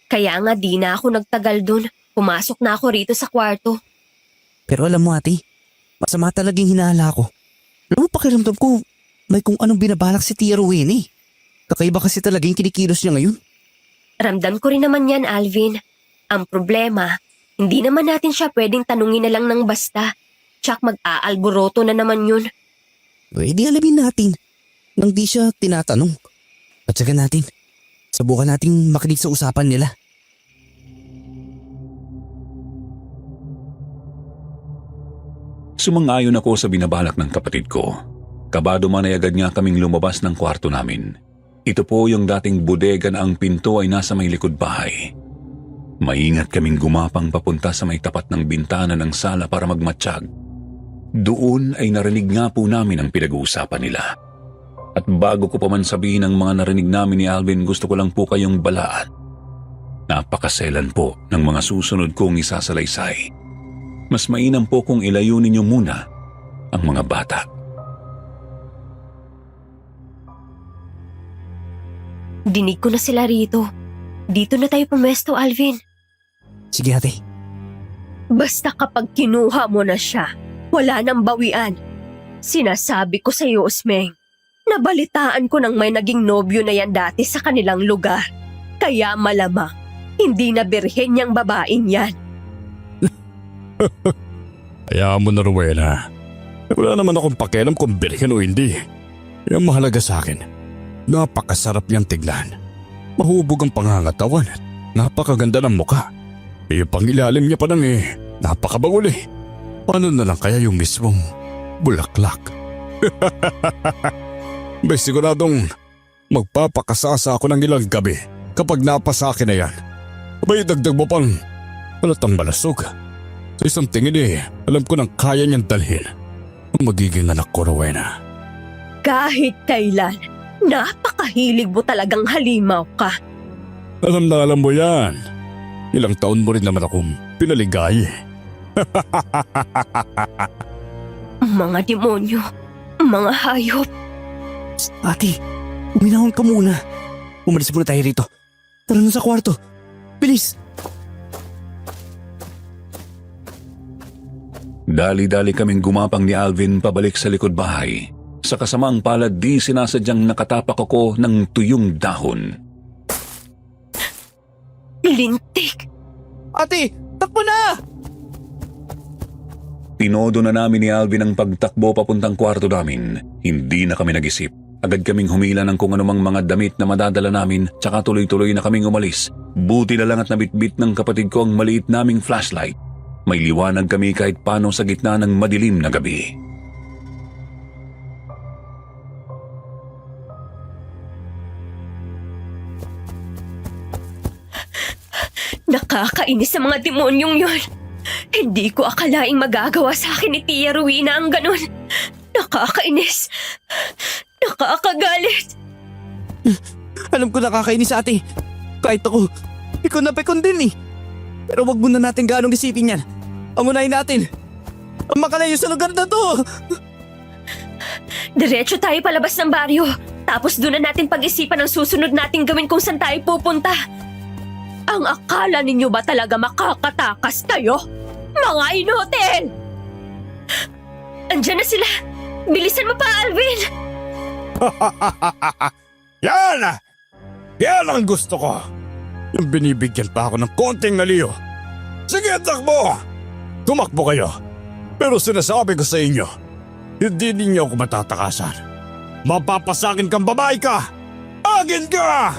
Kaya nga di na ako nagtagal dun. Pumasok na ako rito sa kwarto. Pero alam mo ate, masama talagang hinala ko. Alam mo pakiramdam ko, may kung anong binabalak si Tia Rowena eh. Kakaiba kasi talaga yung kinikilos niya ngayon. Ramdam ko rin naman yan, Alvin. Ang problema, hindi naman natin siya pwedeng tanungin na lang ng basta. Tsak mag-aalboroto na naman yun. Pwede alamin natin nang di siya tinatanong. At saka natin, subukan nating makinig sa usapan nila. Sumang-ayon ako sa binabalak ng kapatid ko. Kabado man ay agad nga kaming lumabas ng kwarto namin. Ito po yung dating bodega na ang pinto ay nasa may likod bahay. Maingat kaming gumapang papunta sa may tapat ng bintana ng sala para magmatsyag. Doon ay narinig nga po namin ang pinag-uusapan nila. At bago ko pa man sabihin ang mga narinig namin ni Alvin, gusto ko lang po kayong balaan. Napakaselan po ng mga susunod kong isasalaysay. Mas mainam po kung ilayo ninyo muna ang mga bata. Dinig ko na sila rito. Dito na tayo pumesto, Alvin. Sige ate. Basta kapag kinuha mo na siya, wala nang bawian. Sinasabi ko sa iyo, Osmeng, nabalitaan ko nang may naging nobyo na yan dati sa kanilang lugar. Kaya malamang, hindi na birhen niyang babaeng yan. Hayaan mo na, Rowena. Wala naman akong pakialam kung birhen o hindi. Yung mahalaga sa akin, napakasarap niyang tignan. Mahubog ang pangangatawan at napakaganda ng mukha. Yung pangilalim niya pa lang napakabagol eh. Paano na lang kaya yung mismong bulaklak? Bay, siguradong magpapakasasa ako ng ilang gabi kapag napasa akin na yan. Bay, dagdag mo pang halatang malasog. Sa isang tingin alam ko nang kaya niyang dalhin ang magiging anak ko, Rowena. Kahit kailan, napakahilig mo talagang halimaw ka. Alam na alam mo yan. Ilang taon mo rin naman akong pinaligay. Mga demonyo, mga hayop. Ate, uminahon ka muna. Umalis muna tayo rito. Tara na sa kwarto. Bilis! Dali-dali kaming gumapang ni Alvin pabalik sa likod bahay. Sa kasamaang palad, di sinasadyang nakatapak ako ng tuyong dahon. Lintik! Ate, takbo na! tinodo na namin ni Alvin ang pagtakbo papuntang kwarto namin, hindi na kami nag-isip. Agad kaming humila ng kung anumang mga damit na madadala namin, tsaka tuloy-tuloy na kaming umalis. Buti na lang at nabitbit ng kapatid ko ang maliit naming flashlight. May liwanag kami kahit paano sa gitna ng madilim na gabi. Nakakainis sa mga demonyong yun. Hindi ko akalaing magagawa sa akin ni Tia Rowena ang ganun. Nakakainis. Nakakagalit. Alam ko nakakainis ate. Kahit ako, pikon na pikon din eh. Pero wag muna natin ganong isipin yan. Amunahin natin. Ang makalayo sa lugar na to. Diretso tayo palabas ng baryo. Tapos doon na natin pag-isipan ang susunod nating gawin kung saan tayo pupunta. Ang akala ninyo ba talaga makakatakas kayo? Mga inotel! Andiyan na sila. Bilisan mo pa, Alvin. Yan! Yan ang gusto ko. Yung binibigyan pa ako ng konting naliyo. Sige, takbo! Tumakbo kayo. Pero sinasabi ko sa inyo, hindi ninyo ako matatakasan. Mapapasakin kang babae ka! Agin ka!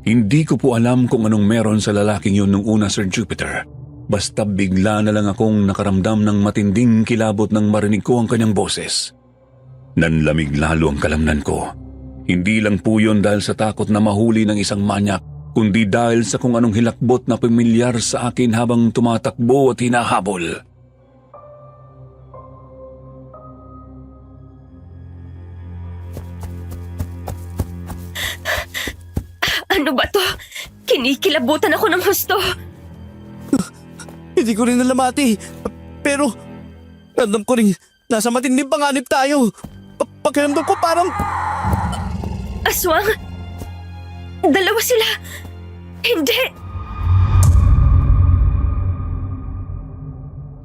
Hindi ko po alam kung anong meron sa lalaking yun nung una, Sir Jupiter. Basta bigla na lang akong nakaramdam ng matinding kilabot nang marinig ko ang kanyang boses. Nanlamig lalo ang kalamnan ko. Hindi lang po yun dahil sa takot na mahuli ng isang manyak, kundi dahil sa kung anong hilakbot na pamilyar sa akin habang tumatakbo at hinahabol. Ano ba to? Kinikilabutan ako ng husto. Hindi ko rin alam ate. Pero, alam ko rin, nasa matinding panganib tayo. Pakiramdam ko parang... Aswang? Dalawa sila. Hindi.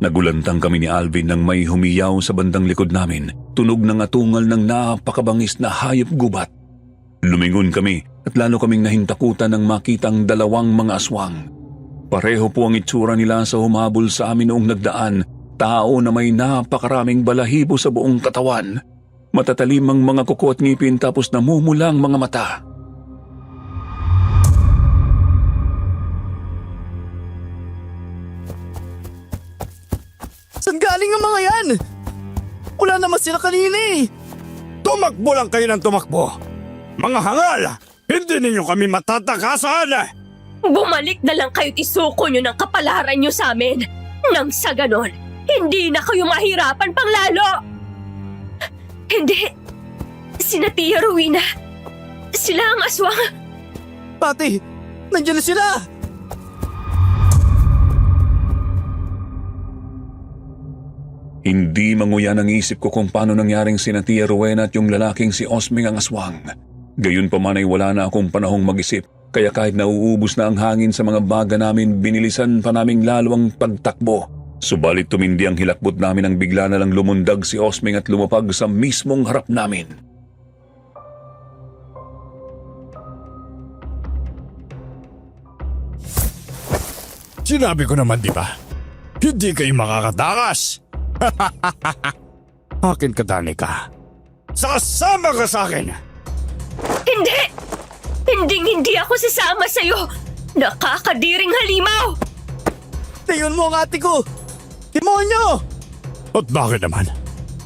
Nagulantang kami ni Alvin nang may humiyaw sa bandang likod namin. Tunog ng atungal ng napakabangis na hayop gubat. Lumingon kami at lalo kaming nahintakutan nang makitang dalawang mga aswang. Pareho po ang itsura nila sa humabol sa amin noong nagdaan. Tao na may napakaraming balahibo sa buong katawan. Matatalim ang mga kuko at ngipin tapos namumula ang mga mata. Saan galing ang mga yan? Wala naman sila kanina eh. Tumakbo lang kayo ng tumakbo. Mga hangal! Hindi ninyo kami matatakasan! Bumalik na lang kayo't isuko nyo ng kapalaran nyo sa amin. Nang sa ganon, hindi na kayo mahirapan pang lalo. Hindi. Sina Tia Rowena. Sila ang aswang. Ate, nandiyan na sila. Hindi manguyan ang isip ko kung paano nangyaring sina Tia Rowena at yung lalaking si Osming ang aswang. Gayon pa man ay wala na akong panahong mag-isip, kaya kahit nauubos na ang hangin sa mga baga namin, binilisan pa naming lalo ang pagtakbo. Subalit tumindi ang hilakbot namin nang bigla na lang lumundag si Osming at lumapag sa mismong harap namin. Sinabi ko naman di ba? Hindi kayo makakatakas! Akin ka, Danica. Sasama ka sa akin! Hindi! Hindi ako sasama sa'yo! Nakakadiring halimaw! Tingnan mo ang ate ko. Demonyo! At bakit naman?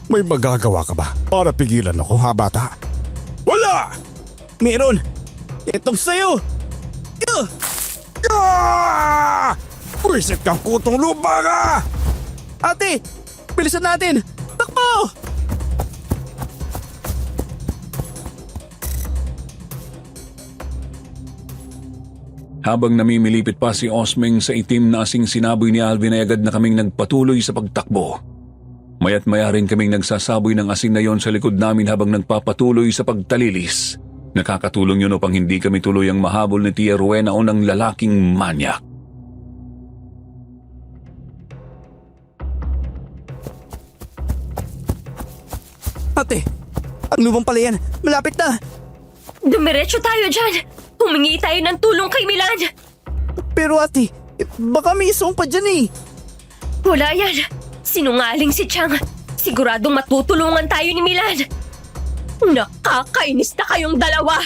May magagawa ka ba para pigilan ako, ha, bata? Wala! Meron. Itong sa'yo. Ah! Pwisit kang kutong lupa ka! Ate, bilisan natin. Takbo! Habang namimilipit pa si Osming sa itim na asing sinaboy ni Alvin ay agad na kaming nagpatuloy sa pagtakbo. Maya't maya rin kaming nagsasaboy ng asin na yon sa likod namin habang nagpapatuloy sa pagtalilis. Nakakatulong yun upang hindi kami tuluyang mahabol ni Tia Rowena o ng lalaking manyak. Ate, ang lumang pala yan. Malapit na. Dumiretso tayo dyan! Humingi tayo ng tulong kay Milan! Pero ate, baka may isong pa dyan eh. Wala yan. Sinungaling si Chang. Siguradong matutulungan tayo ni Milan. Nakakainis na kayong dalawa.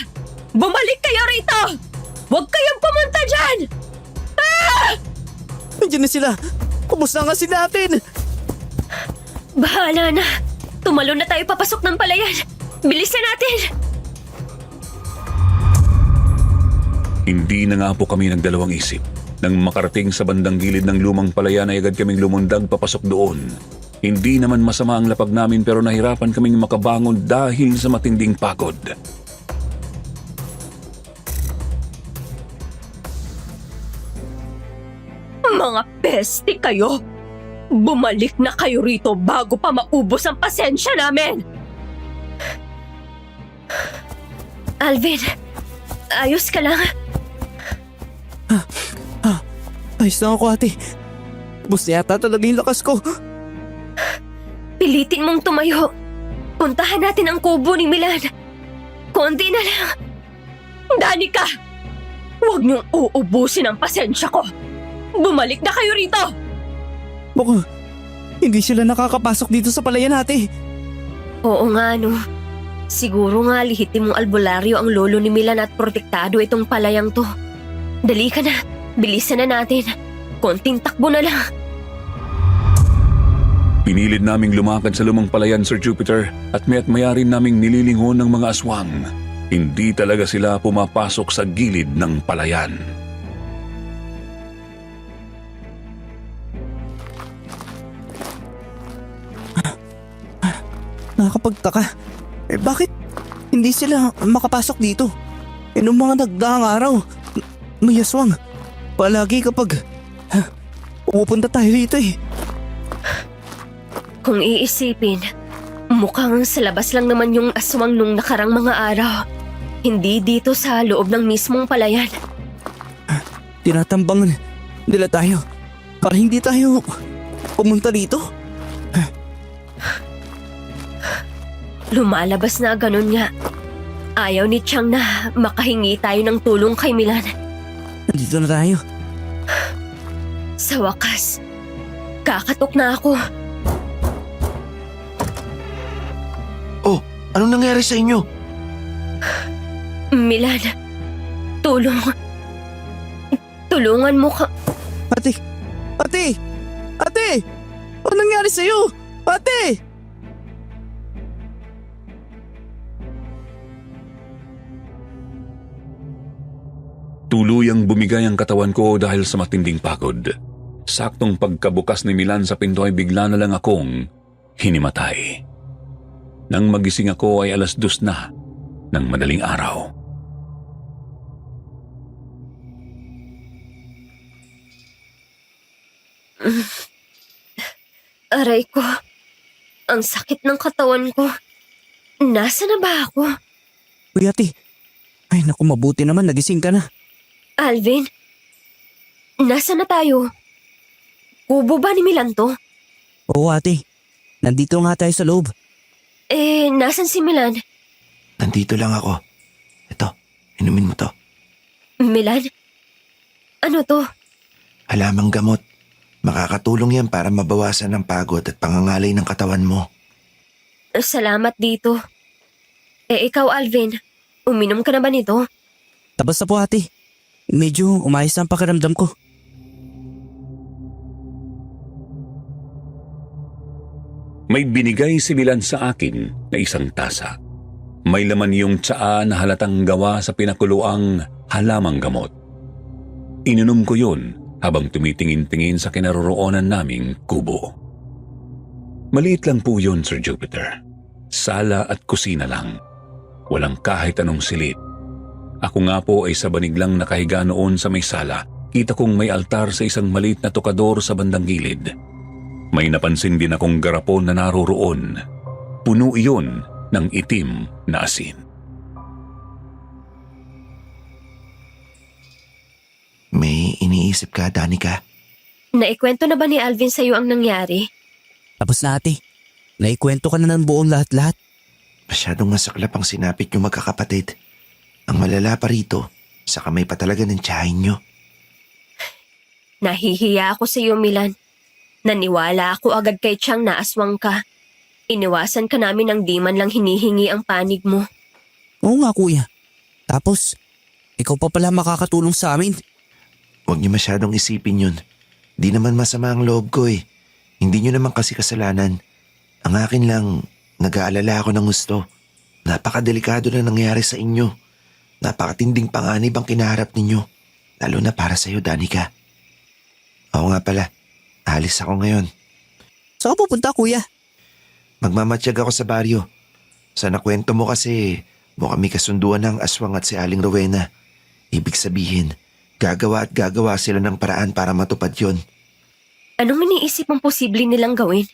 Bumalik kayo rito. Huwag kayong pumunta dyan. Nandiyan na sila. Kumusta nga sila natin? Bahala na. Tumalon na tayo papasok ng palayan. Bilisan natin. Hindi na nga po kami nagdalawang isip. Nang makarating sa bandang gilid ng lumang palayan ay agad kaming lumundag papasok doon. Hindi naman masama ang lapag namin pero nahirapan kaming makabangon dahil sa matinding pagod. Mga peste kayo. Bumalik na kayo rito bago pa maubos ang pasensya namin. Alvin, ayos ka lang? Ayos na ako ate. Bus yata talaga yung lakas ko. Pilitin mong tumayo. Puntahan natin ang kubo ni Milan. Konti na lang. Danica! Huwag niyong uubusin ang pasensya ko. Bumalik na kayo rito! Baka hindi sila nakakapasok dito sa palayan ate. Oo nga no. Siguro nga lihitimong albularyo ang lolo ni Milan at protektado itong palayang to. Dali ka na. Bilisan na natin. Konting takbo na lang. Pinilid naming lumakad sa lumang palayan, Sir Jupiter, at maya't maya rin naming nililingon ng mga aswang. Hindi talaga sila pumapasok sa gilid ng palayan. Nakakapagtaka. Bakit hindi sila makapasok dito? Nung mga nagdaang araw, may aswang. Palagi kapag pupunta tayo dito eh. Kung iisipin, mukhang sa labas lang naman yung aswang nung nakarang mga araw. Hindi dito sa loob ng mismong palayan. Tinatambangan nila tayo para hindi tayo pumunta dito. Lumalabas na ganun nga. Ayaw ni Chang na makahingi tayo ng tulong kay Milan. Nandito na tayo. Sa wakas, kakatok na ako. Oh, anong nangyari sa inyo? Milan, tulong. Tulungan mo ka. Ate! Ate! Ate! Ano nangyari sa'yo? Ate! Tuluyang bumigay ang katawan ko dahil sa matinding pagod. Saktong pagkabukas ni Milan sa pinto ay bigla na lang akong hinimatay. Nang magising ako ay 2:00 na ng madaling araw. Aray ko. Ang sakit ng katawan ko. Nasa na ba ako? Uy ate! Ay naku, mabuti naman nagising ka na. Alvin? Nasa na tayo? Kubo ba ni Milan to? Oo ate, nandito nga tayo sa loob. Nasan si Milan? Nandito lang ako. Ito, inumin mo to. Milan? Ano to? Halamang gamot. Makakatulong yan para mabawasan ang pagod at pangangalay ng katawan mo. Salamat dito. Ikaw Alvin, uminom ka na ba nito? Tapos na po ate. Medyo umayos na ang pakiramdam ko. May binigay si Milan sa akin na isang tasa. May laman yung tsaa na halatang gawa sa pinakuluang halamang gamot. Ininom ko yun habang tumitingin-tingin sa kinaroroonan naming kubo. Maliit lang po yun, Sir Jupiter. Sala at kusina lang. Walang kahit anong silid. Ako nga po ay sa banig lang nakahiga noon sa may sala. Kita kong may altar sa isang maliit na tokador sa bandang gilid. May napansin din akong garapon na naroroon. Puno iyon ng itim na asin. May iniisip ka, Danica? Naikwento na ba ni Alvin sa'yo ang nangyari? Tapos na ate. Naikwento ka na ng buong lahat-lahat. Masyadong masaklap ang sinapit niyo magkakapatid. Ang malala pa rito, sa kamay pa talaga ng tiyahin niyo. Nahihiya ako sa iyo, Milan. Naniwala ako agad kay Chang na aswang ka. Iniwasan ka namin ng di man lang hinihingi ang panig mo. Oo nga kuya. Tapos, ikaw pa pala makakatulong sa amin. Huwag niyo masyadong isipin yun. Di naman masama ang loob ko eh. Hindi niyo naman kasi kasalanan. Ang akin lang, nag-aalala ako ng gusto. Napakadelikado na nangyari sa inyo. Napakatinding panganib ang kinaharap ninyo. Lalo na para sa iyo, Danica. Oo nga pala, alis ako ngayon. Saan ka pupunta kuya? Magmamatsyag ako sa baryo. Sa nakwento mo kasi, mukhang may kasunduan ng aswang at si Aling Rowena. Ibig sabihin, gagawa at gagawa sila ng paraan para matupad yon. Anong iniisip mong posible nilang gawin?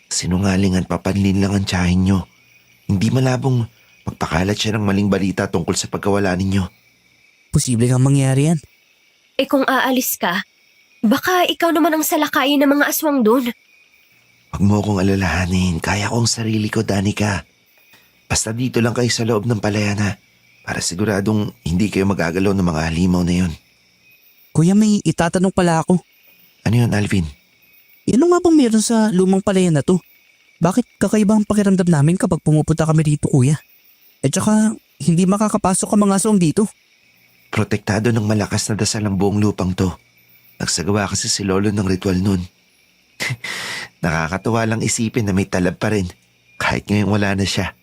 Sinungaling at papanlin lang ang tiyahin nyo. Hindi malabong magpakalat siya ng maling balita tungkol sa pagkawala ninyo. Posible kang mangyari yan. Eh kung aalis ka, baka ikaw naman ang salakayin ng mga aswang doon. Huwag mo akong alalahanin. Kaya ko ang sarili ko, Danica. Basta dito lang kayo sa loob ng palayana para siguradong hindi kayo magagalaw ng mga halimaw na yun. Kuya, may itatanong pala ako. Ano yun, Alvin? Ano nga bang meron sa lumang palayan na to? Bakit kakaiba ang pakiramdam namin kapag pumupunta kami dito, kuya? At saka, hindi makakapasok ang mga aswang dito. Protektado ng malakas na dasal ang buong lupang to. Nagsagawa kasi si Lolo ng ritual nun. Nakakatuwa lang isipin na may talab pa rin kahit ngayong wala na siya.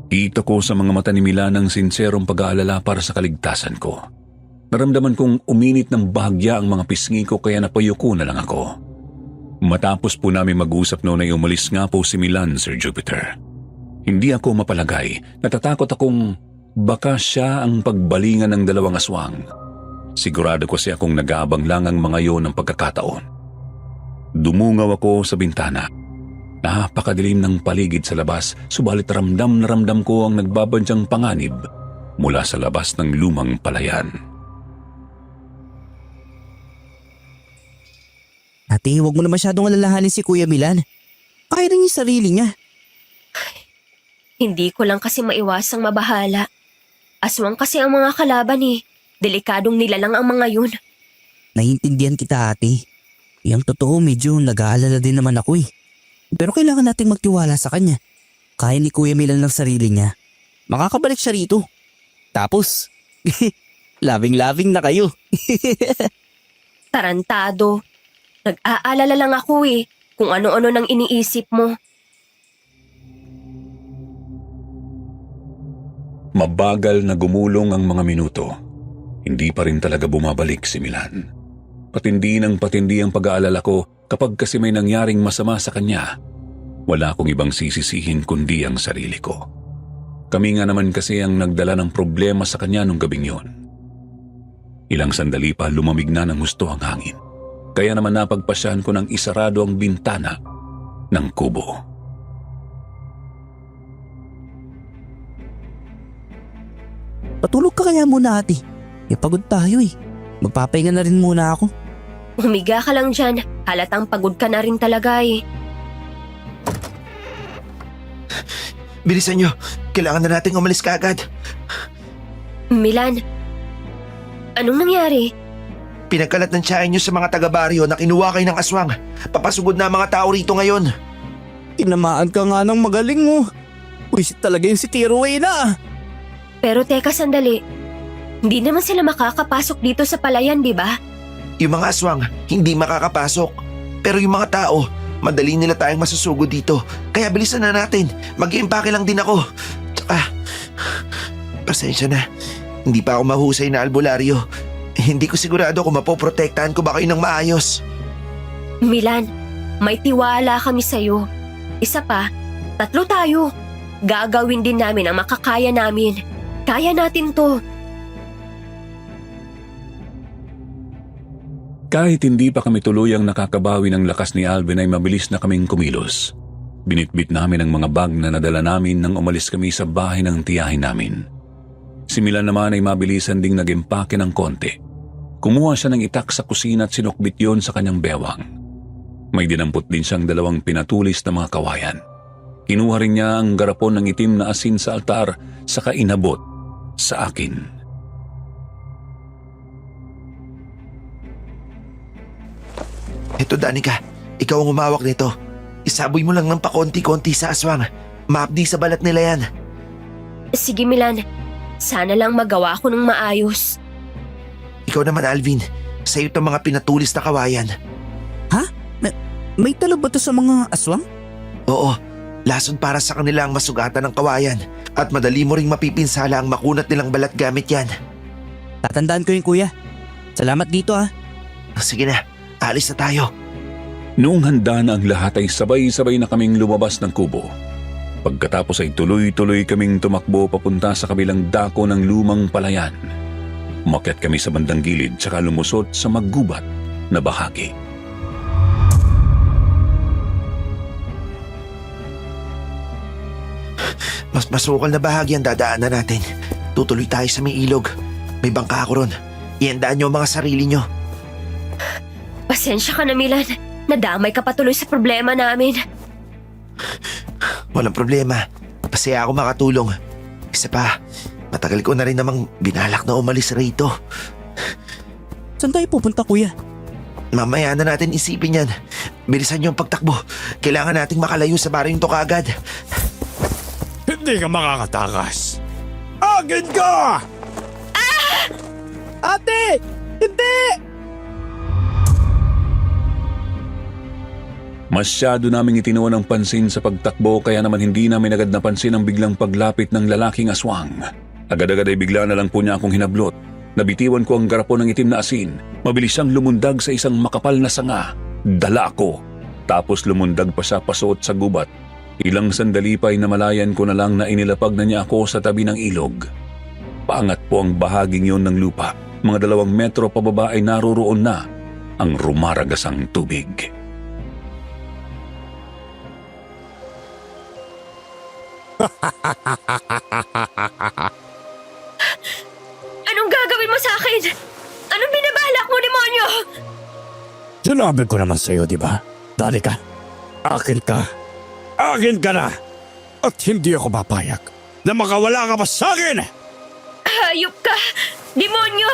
Kita ko sa mga mata ni Milan ang sinserong pag-aalala para sa kaligtasan ko. Naramdaman kong uminit ng bahagya ang mga pisngi ko kaya napayuko na lang ako. Matapos po namin mag-usap noon ay umalis nga po si Milan, Sir Jupiter. Hindi ako mapalagay, natatakot akong baka siya ang pagbalingan ng dalawang aswang. Sigurado kasi akong nag-aabang lang ang mga yon ng pagkakataon. Dumungaw ako sa bintana. Napakadilim ng paligid sa labas, subalit ramdam na ramdam ko ang nagbabandyang panganib mula sa labas ng lumang palayan. Ate, huwag mo na masyadong alalahanin si Kuya Milan. Kaya rin yung sarili niya. Hindi ko lang kasi maiwasang mabahala. Aswang kasi ang mga kalaban eh. Delikadong nila lang ang mga yun. Naiintindihan kita, ate. Yung totoo, medyo nag-aalala din naman ako eh. Pero kailangan nating magtiwala sa kanya. Kaya ni Kuya Milan ng sarili niya. Makakabalik siya rito. Tapos, labing-labing na kayo. Tarantado. Nag-aalala lang ako eh kung ano-ano nang iniisip mo. Mabagal na gumulong ang mga minuto. Hindi pa rin talaga bumabalik si Milan. Patindi ng patindi ang pag-aalala ko kapag kasi may nangyaring masama sa kanya. Wala akong ibang sisisihin kundi ang sarili ko. Kami nga naman kasi ang nagdala ng problema sa kanya nung gabing yon. Ilang sandali pa lumamig na ng husto ang hangin. Kaya naman napagpasyahan ko ng isarado ang bintana ng kubo. Patulog ka kaya muna, ate. Pagod tayo eh. Magpapahinga na rin muna ako. Humiga ka lang dyan. Halatang pagod ka na rin talaga eh. Bilisan nyo, kailangan na nating umalis kaagad. Milan, anong nangyari? Pinagkalat ng tiyahin nyo sa mga taga-baryo na kinuha kayo ng aswang. Papasugod na ang mga tao rito ngayon. Tinamaan ka nga ng magaling mo. Wisit talaga yung si Rowena. Pero teka sandali. Hindi naman sila makakapasok dito sa palayan, di ba? Yung mga aswang, hindi makakapasok. Pero yung mga tao, madali nila tayong masusugod dito. Kaya bilisan na natin. Mag-iimpake lang din ako. Tsaka, pasensya na. Hindi pa ako mahusay na albularyo. Hindi ko sigurado kung mapoprotektahan ko ba kayo ng maayos. Milan, may tiwala kami sa'yo. Isa pa, 3 tayo. Gagawin din namin ang makakaya namin. Kaya natin to. Kahit hindi pa kami tuluyang nakakabawi ng lakas ni Alvin ay mabilis na kaming kumilos. Binitbit namin ang mga bag na nadala namin nang umalis kami sa bahay ng tiyahin namin. Si Milan naman ay mabilisan ding nag-impake ng konti. Kumuha siya ng itak sa kusina at sinukbit yon sa kanyang bewang. May dinampot din siyang 2 pinatulis na mga kawayan. Kinuha rin niya ang garapon ng itim na asin sa altar saka inabot sa akin. Eto Danica, ikaw ang umawak nito. Isaboy mo lang ng pakonti-konti sa aswang. Maapdi sa balat nila yan. Sige Milan, sana lang magawa ko ng maayos. Ikaw naman Alvin, sa'yo itong mga pinatulis na kawayan. Ha? May talo ba to sa mga aswang? Oo, lason para sa kanila ang masugatan ng kawayan. At madali mo ring mapipinsala ang makunat nilang balat gamit yan. Tatandaan ko yun kuya. Salamat dito ha. Sige na, alis na tayo. Noong handa na ang lahat ay sabay-sabay na kaming lumabas ng kubo. Pagkatapos ay tuloy-tuloy kaming tumakbo papunta sa kabilang dako ng lumang palayan. Umakyat kami sa bandang gilid tsaka lumusot sa maggubat na bahagi. Mas masukal na bahagi ang dadaanan natin. Tutuloy tayo sa may ilog. May bangka ako ron. Ihandaan niyo ang mga sarili niyo. Pasensya ka na Milan, nadamay ka patuloy sa problema namin. Walang problema. Masaya ako makatulong. Isa pa, matagal ko na rin namang binalak na umalis rito. Saan tayo pupunta kuya? Mamaya na natin isipin yan. Bilisan niyo ang pagtakbo. Kailangan nating makalayo sa baryong to kaagad. Hindi ka makakatakas. Agad ka! Ate! Hindi! Masyado naming itinuon ang pansin sa pagtakbo kaya naman hindi namin agad napansin ang biglang paglapit ng lalaking aswang. Agad-agad ay bigla na lang po niya akong hinablot. Nabitiwan ko ang garapon ng itim na asin. Mabilis siyang lumundag sa isang makapal na sanga. Dala ako. Tapos lumundag pa siya pasuot sa gubat. Ilang sandali pa ay namalayan ko na lang na inilapag na niya ako sa tabi ng ilog. Paangat po ang bahaging yon ng lupa. Mga 2 metro pababa ay naroroon na ang rumaragasang tubig. Anong gagawin mo sa akin? Anong binabalak mo, demonyo? Sinabi ko naman sa'yo, di ba? Dali ka. Akin ka. Akin ka na. At hindi ako papayag na makawala ka pa sa akin. Hayop ka! Demonyo!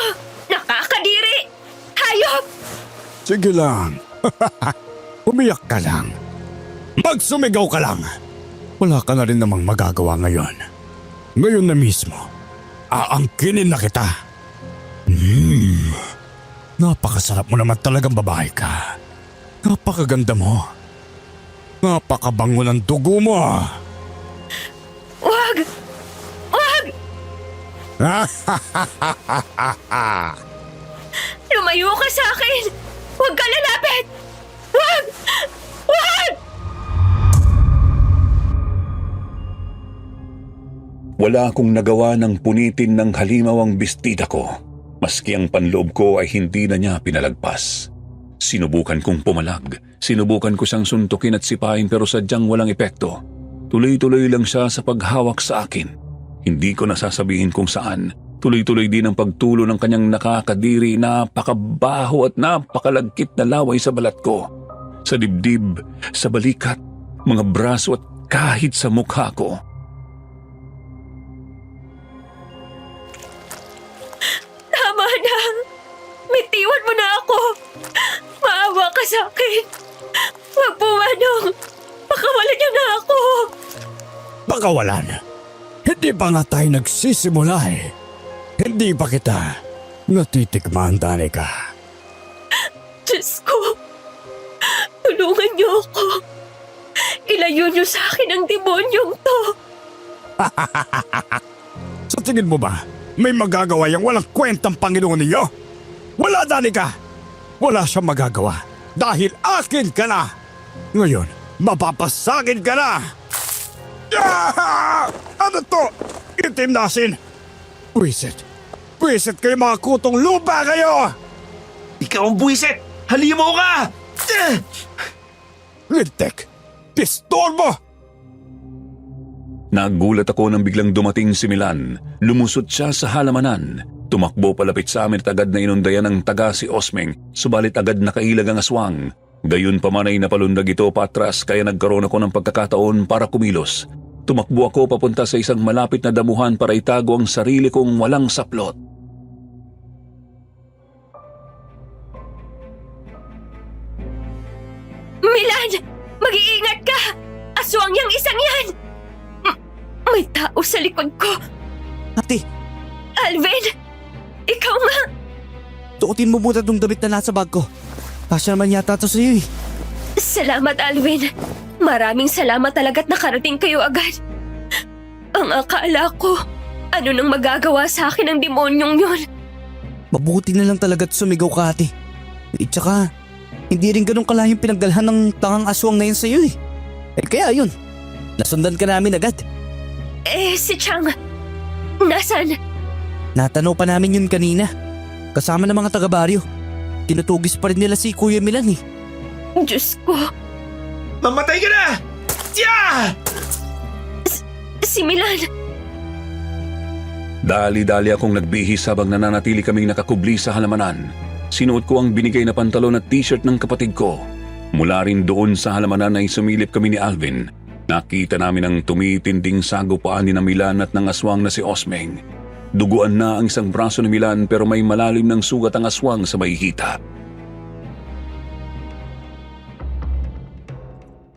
Nakakadiri! Hayop! Sige lang. Umiyak ka lang. Magsumigaw ka lang. Wala ka na rin namang magagawa ngayon. Ngayon na mismo, aangkinin na kita. Napakasarap mo naman talagang babae ka. Napakaganda mo. Napakabango ng dugo mo. Wag! Wag! Lumayo ka sa akin! Huwag ka lalapit! Wag! Wag! Wala akong nagawa ng punitin ng halimaw ang bestida ko. Maski ang panloob ko ay hindi na niya pinalagpas. Sinubukan kong pumalag. Sinubukan ko siyang suntukin at sipahin pero sadyang walang epekto. Tuloy-tuloy lang siya sa paghawak sa akin. Hindi ko nasasabihin kung saan. Tuloy-tuloy din ang pagtulo ng kanyang nakakadiri, napakabaho at napakalagkit na laway sa balat ko. Sa dibdib, sa balikat, mga braso at kahit sa mukha ko. Tama na! Bitiwan mo na ako! Maawa ka sa akin! Huwag po, Manong! Pakawalan niyo na ako! Pakawalan. Hindi pa nga tayo nagsisimula eh. Hindi pa kita natitikman, Danica. Diyos ko! Tulungan niyo ako! Ilayo niyo sa akin ang demonyong to! Sa tingin mo ba, may magagawa yung walang kwentang Panginoon niyo? Wala, Danica! Wala siyang magagawa dahil akin ka na! Ngayon, mapapasagin ka na! Ah! Ano to? Itim na asin! Buisit! Buisit kayo mga kutong lupa kayo! Ikaw ang buwisit! Halimaw ka! Lintek! Pistol mo! Nagulat ako nang biglang dumating si Milan. Lumusot siya sa halamanan. Tumakbo palapit sa amin at agad na inundayan ng taga si Osmeng. Subalit agad nakailag ang aswang. Gayon pa man ay napalundag ito patras kaya nagkaroon ako ng pagkakataon para kumilos. Tumakbo ako papunta sa isang malapit na damuhan para itago ang sarili kong walang saplot. Milan! Mag-iingat ka! Aswang yang isang yan! May tao sa likod ko! Ate, Alvin! Ikaw nga! suotin mo muna tong damit na nasa bag ko. Kasya naman yata to sa'yo eh. Salamat, Alvin. Maraming salamat talaga't nakarating kayo agad. Ang akala ko, ano nang magagawa sa akin ng demonyong yun? Mabuti na lang talaga't sumigaw ka, ate. Eh, tsaka, hindi rin ganun kalayong pinagdalhan ng tangang aswang na yun sa'yo eh. Eh kaya yun, nasundan ka namin agad. Si Chang, nasan? Natanaw pa namin yun kanina. Kasama ng mga taga-baryo. Tinutugis pa rin nila si Kuya Milan eh. Diyos ko, Mamatay ka na! Yeah! si Milan. Dali-dali akong nagbihis habang nananatili kaming nakakubli sa halamanan. Sinuot ko ang binigay na pantalon at t-shirt ng kapatid ko. Mula rin doon sa halamanan ay sumilip kami ni Alvin. Nakita namin ang tumitinding sagupaan ni na Milan at ng aswang na si Osmeng. Duguan na ang isang braso ni Milan pero may malalim ng sugat ang aswang sa may hita.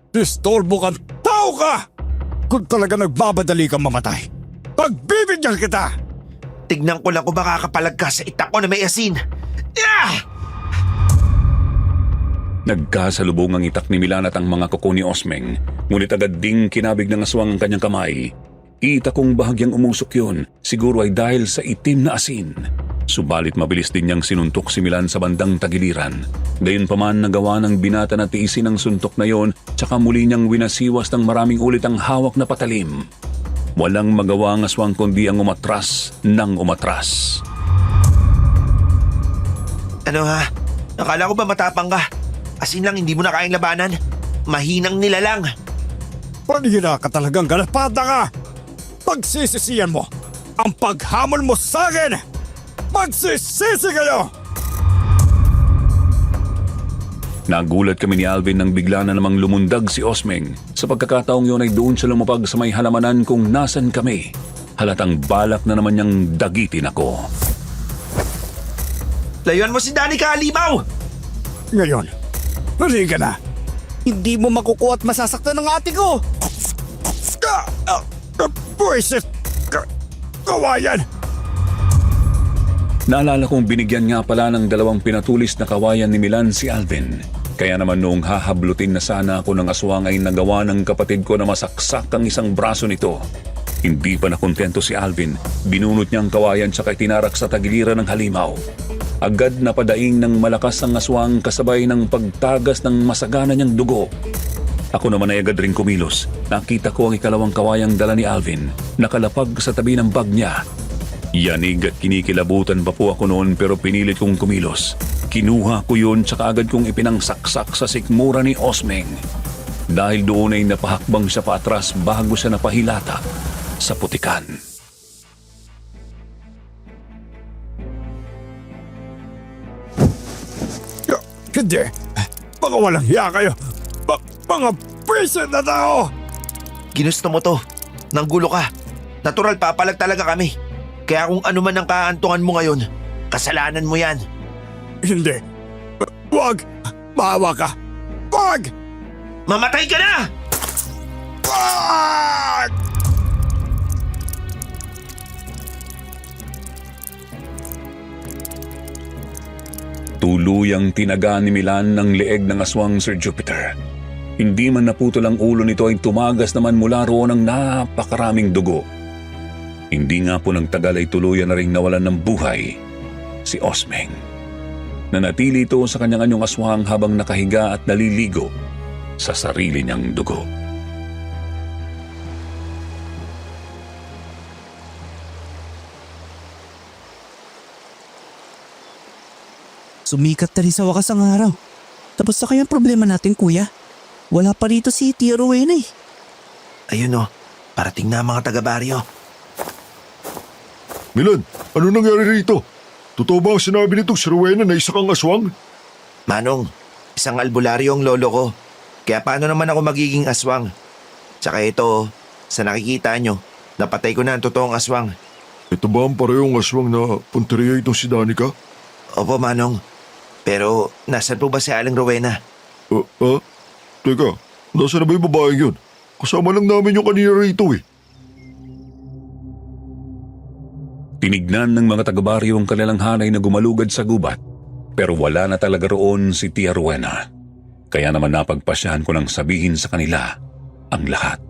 Disturbo kang tao ka! Kung talaga nagbabadali kang mamatay, pagbibigyan kita! Tignan ko lang kung makakapalag ka sa itak ko na may asin. Yeah! Nagkasalubong ang itak ni Milan at ang mga kuko ni Osmeng. Ngunit agad ding kinabig ng aswang ang kanyang kamay. Kita kong bahagyang umusok yun, siguro ay dahil sa itim na asin. Subalit mabilis din niyang sinuntok si Milan sa bandang tagiliran. Gayunpaman nagawa ng binata na tiisin ang suntok na yon, tsaka muli niyang winasiwas ng maraming ulit ang hawak na patalim. Walang magawa ang aswang kundi ang umatras ng umatras. Ano ha? Akala ko ba matapang ka? Asin lang hindi mo na kayang labanan? Mahinang nila lang. Panira ka talagang galapada ka! Pagsisisiyan mo ang paghamon mo sa akin! Magsisisi kayo! Nagulat kami ni Alvin nang bigla na namang lumundag si Osmeng. Sa pagkakataong yun ay doon siya lumapag sa may halamanan kung nasan kami. Halatang balak na naman niyang dagitin ako. Layuan mo si Danica, halimaw! Ngayon, narinig ka na. Hindi mo makukuha at masasaktan ng ate ko! Buwisit! Kawayan! Naalala kong binigyan nga pala ng 2 pinatulis na kawayan ni Milan si Alvin. Kaya naman noong hahablutin na sana ako ng aswang ay nagawa ng kapatid ko na masaksak ang isang braso nito. Hindi pa nakontento si Alvin, binunot niya ang kawayan tsaka itinarak sa tagiliran ng halimaw. Agad na padaing ng malakas ang aswang kasabay ng pagtagas ng masagana niyang dugo. Ako naman ay agad rin kumilos. Nakita ko ang 2 kawayang dala ni Alvin, nakalapag sa tabi ng bag niya. Yanig at kinikilabutan pa po ako noon pero pinilit kong kumilos. Kinuha ko yun tsaka agad kong ipinangsaksak sa sikmura ni Osmeng. Dahil doon ay napahakbang siya paatras bago siya napahilata sa putikan. Hindi. Baka walang hiya kayo. Mga prison na tao! Ginusto mo to. Nanggulo ka. Natural papalag talaga kami. Kaya kung ano man ang kaantungan mo ngayon, kasalanan mo yan. Hindi. Wag! Maawa ka! Wag! Mamatay ka na! Wag! Tuluyang tinaga ni Milan ng leeg ng aswang Sir Jupiter. Hindi man naputol ang ulo nito ay tumagas naman mula roon ng napakaraming dugo. Hindi nga po ng tagal ay tuluyan na rin nawalan ng buhay si Osmeng. Nanatili ito sa kanyang anyong aswang habang nakahiga at naliligo sa sarili niyang dugo. Sumikat na rin sa wakas ang araw. Tapos na kaya ang problema natin, kuya? Wala pa rito si Tia Rowena eh. Ayun o, parating na ang mga taga-baryo. Milan, ano nangyari rito? Totoo ba ang sinabi nitong si Rowena na isa kang aswang? Manong, isang albularyo ang lolo ko. Kaya paano naman ako magiging aswang? Tsaka ito, Sa nakikita nyo, napatay ko na ang totoong aswang. Ito ba ang parehong aswang na punteriya itong si Danica? Opo, Manong. Pero nasan po ba si Aling Rowena? Teka, nasa na ba yung babaeng yun? Kasama lang namin yung kanina rito eh. Tinignan ng mga taga-baryo ang kanilang hanay na gumalugad sa gubat, pero wala na talaga roon si Tia Rowena. Kaya naman napagpasyahan ko nang sabihin sa kanila ang lahat.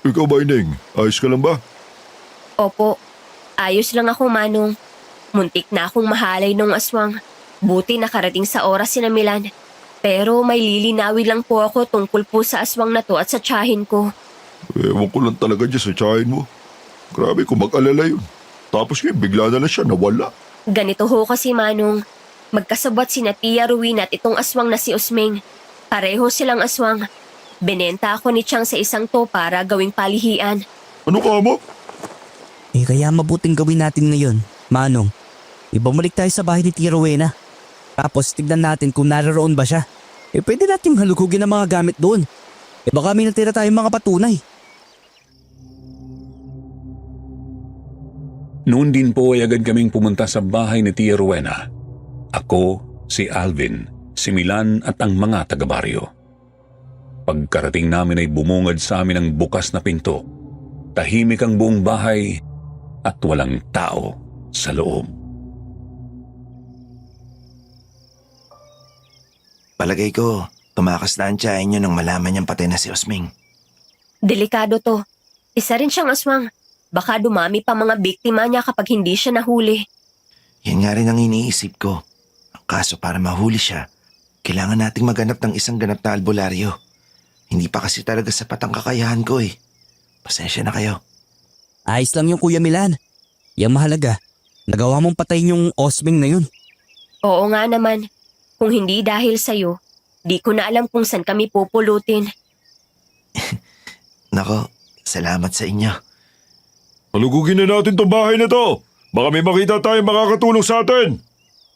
Ikaw ba, Ineng? Ayos ka lang ba? Opo, ayos lang ako, Manong. Muntik na akong mahalay nung aswang. Buti nakarating sa oras si Milan. Pero may lilinawin lang po ako tungkol po sa aswang na to at sa tiyahin ko. Ewan ko lang talaga dyan sa tiyahin mo. Grabe kung mag-alala yun. Tapos ngayon bigla na lang siya nawala. Ganito ho kasi, Manong. Magkasabot sina Tia Rowena at itong aswang na si Osming. Pareho silang aswang. Binenta ako ni Chang sa isang to para gawing palihian. Ano ka mo? Kaya mabuting gawin natin ngayon, Manong. Ibumalik tayo sa bahay ni Tia Rowena. Tapos tignan natin kung naroon ba siya. Pwede natin halugugin ang mga gamit doon. Baka may natira tayong mga patunay. Noon din po ay agad kaming pumunta sa bahay ni Tia Rowena. Ako, si Alvin, si Milan at ang mga taga-baryo. Pagkarating namin ay bumungad sa amin ang bukas na pinto. Tahimik ang buong bahay at walang tao sa loob. Palagay ko, tumakas na ang tiyahin nyo nang malaman niyang patay na si Osming. Delikado to. Isa rin siyang aswang. Baka dumami pa mga biktima niya kapag hindi siya nahuli. Yan nga rin ang iniisip ko. Kaso para mahuli siya, kailangan nating maghanap ng isang ganap na albularyo. Hindi pa kasi talaga sapat ang kakayahan ko eh. Pasensya na kayo. Ayos lang yung Kuya Milan. Yang mahalaga, nagawa mong patayin yung Osming na yun. Oo nga naman. Kung hindi dahil sa'yo, di ko na alam kung saan kami pupulutin. Nako, salamat sa inyo. Halugugin na natin tong bahay na to. Baka may makita tayong makakatulong sa atin.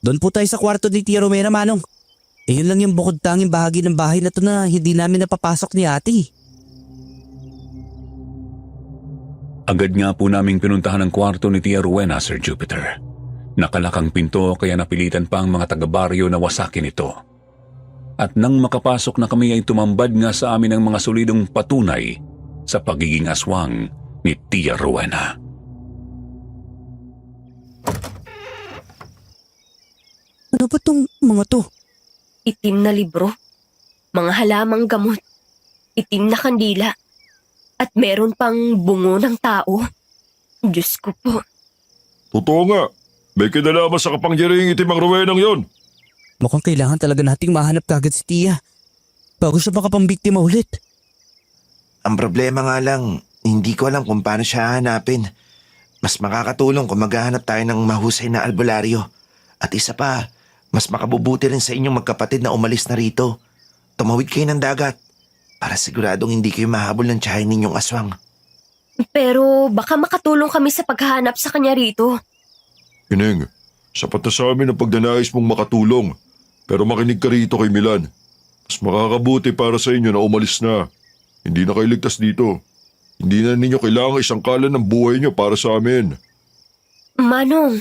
Doon po tayo sa kwarto ni Tia Rowena, Manong. Yun lang yung bukod tanging bahagi ng bahay na to na hindi namin napapasok ni ate. Agad nga po naming pinuntahan ang kwarto ni Tia Rowena, Sir Jupiter. Nakalakang pinto kaya napilitan pa ang mga taga-baryo na wasakin ito. At nang makapasok na kami ay tumambad nga sa amin ang mga solidong patunay sa pagiging aswang ni Tia Rowena. Ano ba tong mga to? Itim na libro, mga halamang gamot, itim na kandila, at meron pang bungo ng tao. Diyos ko po. Totoo nga. May kinalaman sa kapangyarihang itim ang Rowenang yon. Mukhang kailangan talaga nating mahanap kagad si Tia bago siya makapambiktima ulit. Ang problema nga lang, hindi ko alam kung paano siya hanapin. Mas makakatulong kung maghahanap tayo ng mahusay na albularyo. At isa pa, mas makabubuti rin sa inyong magkapatid na umalis na rito. Tumawid kayo ng dagat para siguradong hindi kayo mahabol ng tiyahin ninyong aswang. Pero baka makatulong kami sa paghahanap sa kanya rito. Ineng, sapat na sa amin ang pagdanais mong makatulong. Pero makinig ka rito kay Milan. Mas makakabuti para sa inyo na umalis na. Hindi na kayo ligtas dito. Hindi na ninyo kailangang isangkalan ng buhay nyo para sa amin. Manong,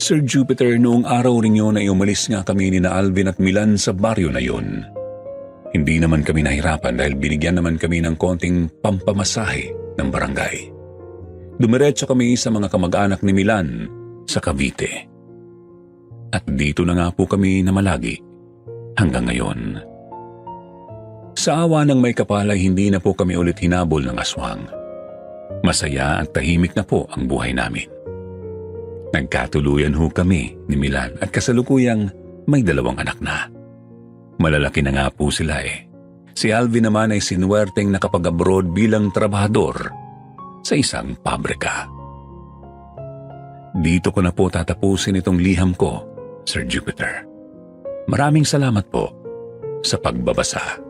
Sir Jupiter, noong araw rin yun ay umalis nga kami ni na Alvin at Milan sa baryo na yun. Hindi naman kami nahirapan dahil binigyan naman kami ng konting pampamasahe ng barangay. Dumiretso kami sa mga kamag-anak ni Milan sa Cavite. At dito na nga po kami namalagi hanggang ngayon. Sa awa ng may kapal ay hindi na po kami ulit hinabol ng aswang. Masaya at tahimik na po ang buhay namin. Nagkatuluyan ho kami ni Milan at kasalukuyang may 2 anak na. Malalaki na nga po sila eh. Si Alvin naman ay sinuwerteng nakapag-abroad bilang trabahador sa isang pabrika. Dito ko na po tatapusin itong liham ko, Sir Jupiter. Maraming salamat po sa pagbabasa.